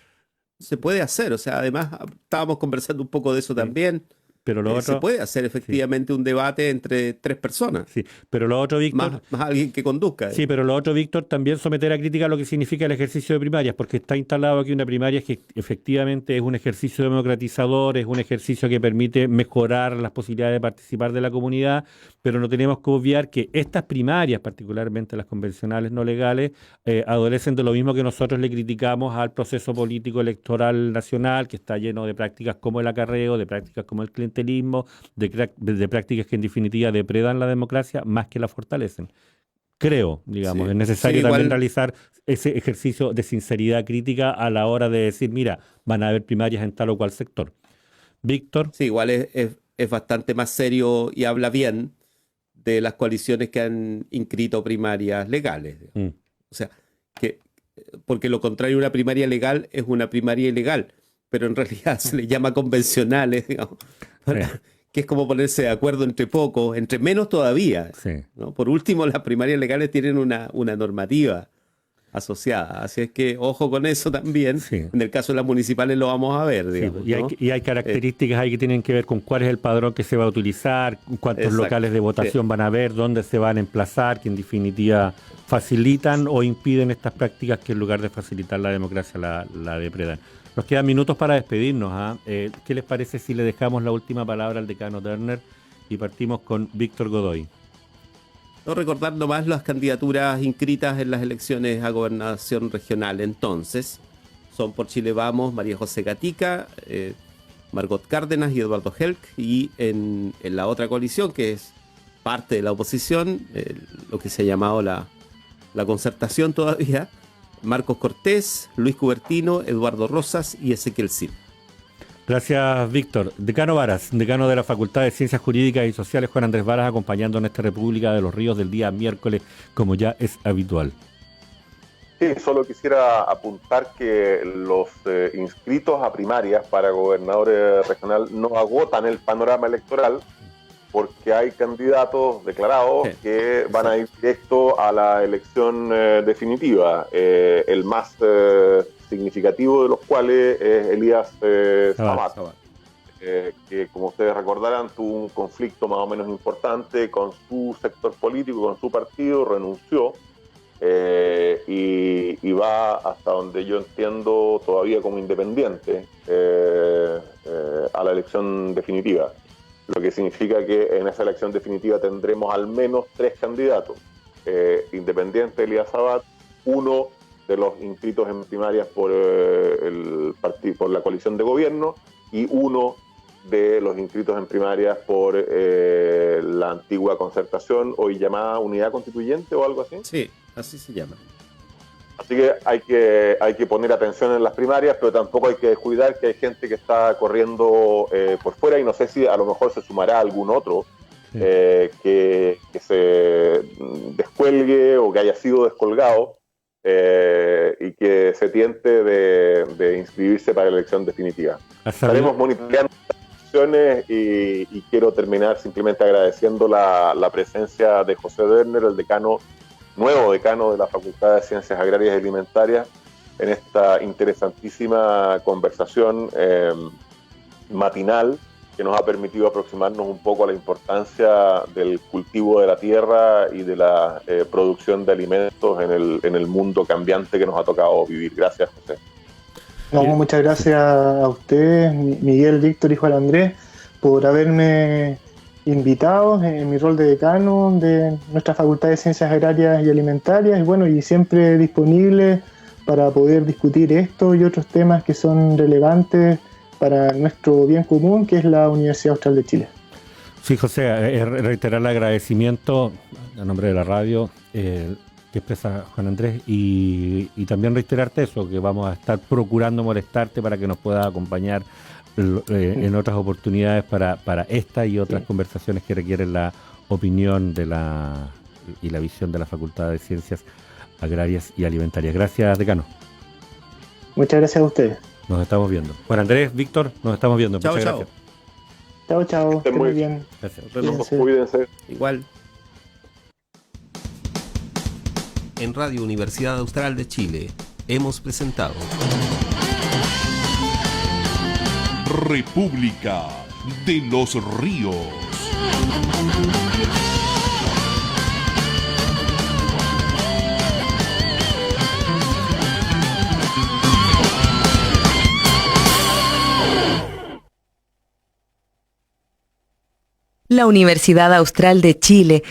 se puede hacer, o sea, además estábamos conversando un poco de eso también.
Pero lo otro,
se puede hacer efectivamente un debate entre 3 personas.
Sí, pero lo otro, Víctor...
Más alguien que conduzca.
Sí, pero lo otro, Víctor, también someter a crítica lo que significa el ejercicio de primarias, porque está instalado aquí una primaria que efectivamente es un ejercicio democratizador, es un ejercicio que permite mejorar las posibilidades de participar de la comunidad, pero no tenemos que obviar que estas primarias, particularmente las convencionales no legales, adolecen de lo mismo que nosotros le criticamos al proceso político electoral nacional, que está lleno de prácticas como el acarreo, de prácticas como el clientelismo, de prácticas que en definitiva depredan la democracia más que la fortalecen. Creo, digamos, es necesario también realizar ese ejercicio de sinceridad crítica a la hora de decir, mira, van a haber primarias en tal o cual sector. Víctor.
Sí, igual es bastante más serio y habla bien de las coaliciones que han inscrito primarias legales. O sea, porque lo contrario a una primaria legal es una primaria ilegal, pero en realidad se le llama convencionales, digamos, que es como ponerse de acuerdo entre pocos, entre menos todavía, ¿no? Por último, las primarias legales tienen una normativa asociada, así es que ojo con eso también. En el caso de las municipales lo vamos a ver, digamos, ¿no?
Y hay características ahí que tienen que ver con cuál es el padrón que se va a utilizar, cuántos locales de votación van a haber, dónde se van a emplazar, que en definitiva facilitan o impiden estas prácticas que en lugar de facilitar la democracia la depredan. Nos quedan minutos para despedirnos. ¿Qué les parece si le dejamos la última palabra al decano Turner y partimos con Víctor Godoy?
No, recordar nomás las candidaturas inscritas en las elecciones a gobernación regional. Entonces, son por Chile Vamos, María José Gatica, Margot Cárdenas y Eduardo Helk, y en la otra coalición, que es parte de la oposición, lo que se ha llamado la concertación todavía, Marcos Cortés, Luis Cubertino, Eduardo Rosas y Ezequiel Cid.
Gracias, Víctor. Decano Varas, decano de la Facultad de Ciencias Jurídicas y Sociales, Juan Andrés Varas, acompañando en esta República de los Ríos del día miércoles, como ya es habitual.
Sí, solo quisiera apuntar que los inscritos a primarias para gobernador regional no agotan el panorama electoral, porque hay candidatos declarados que van a ir directo a la elección definitiva. El más significativo de los cuales es Elías Sabat, que como ustedes recordarán tuvo un conflicto más o menos importante con su sector político, con su partido, renunció y va, hasta donde yo entiendo, todavía como independiente a la elección definitiva. Lo que significa que en esa elección definitiva tendremos al menos 3 candidatos. Independiente Elías Sabat, uno de los inscritos en primarias por la coalición de gobierno y uno de los inscritos en primarias por la antigua concertación, hoy llamada Unidad Constituyente o algo así.
Sí, así se llama.
Así que hay que poner atención en las primarias, pero tampoco hay que descuidar que hay gente que está corriendo por fuera, y no sé si a lo mejor se sumará algún otro que se descuelgue o que haya sido descolgado y que se tiente de inscribirse para la elección definitiva. Estaremos monitoreando las elecciones y quiero terminar simplemente agradeciendo la presencia de José Dörner, el decano nuevo decano de la Facultad de Ciencias Agrarias y Alimentarias, en esta interesantísima conversación matinal que nos ha permitido aproximarnos un poco a la importancia del cultivo de la tierra y de la producción de alimentos en el mundo cambiante que nos ha tocado vivir. Gracias, José.
No, muchas gracias a ustedes, Miguel, Víctor y Juan Andrés, por haberme invitado en mi rol de decano de nuestra Facultad de Ciencias Agrarias y Alimentarias, y bueno, y siempre disponible para poder discutir esto y otros temas que son relevantes para nuestro bien común, que es la Universidad Austral de Chile.
Sí, José, reiterar el agradecimiento a nombre de la radio que expresa Juan Andrés y también reiterarte eso, que vamos a estar procurando molestarte para que nos puedas acompañar en otras oportunidades para esta y otras conversaciones que requieren la opinión y la visión de la Facultad de Ciencias Agrarias y Alimentarias. Gracias, decano.
Muchas gracias a ustedes.
Nos estamos viendo. Juan Andrés, Víctor, nos estamos viendo.
Chao,
muchas
chao.
gracias.
Chao, chao.
Estén
Estén
muy
muy bien.
Gracias.
Cuídense.
Igual.
En Radio Universidad Austral de Chile hemos presentado
República de los Ríos.
La Universidad Austral de Chile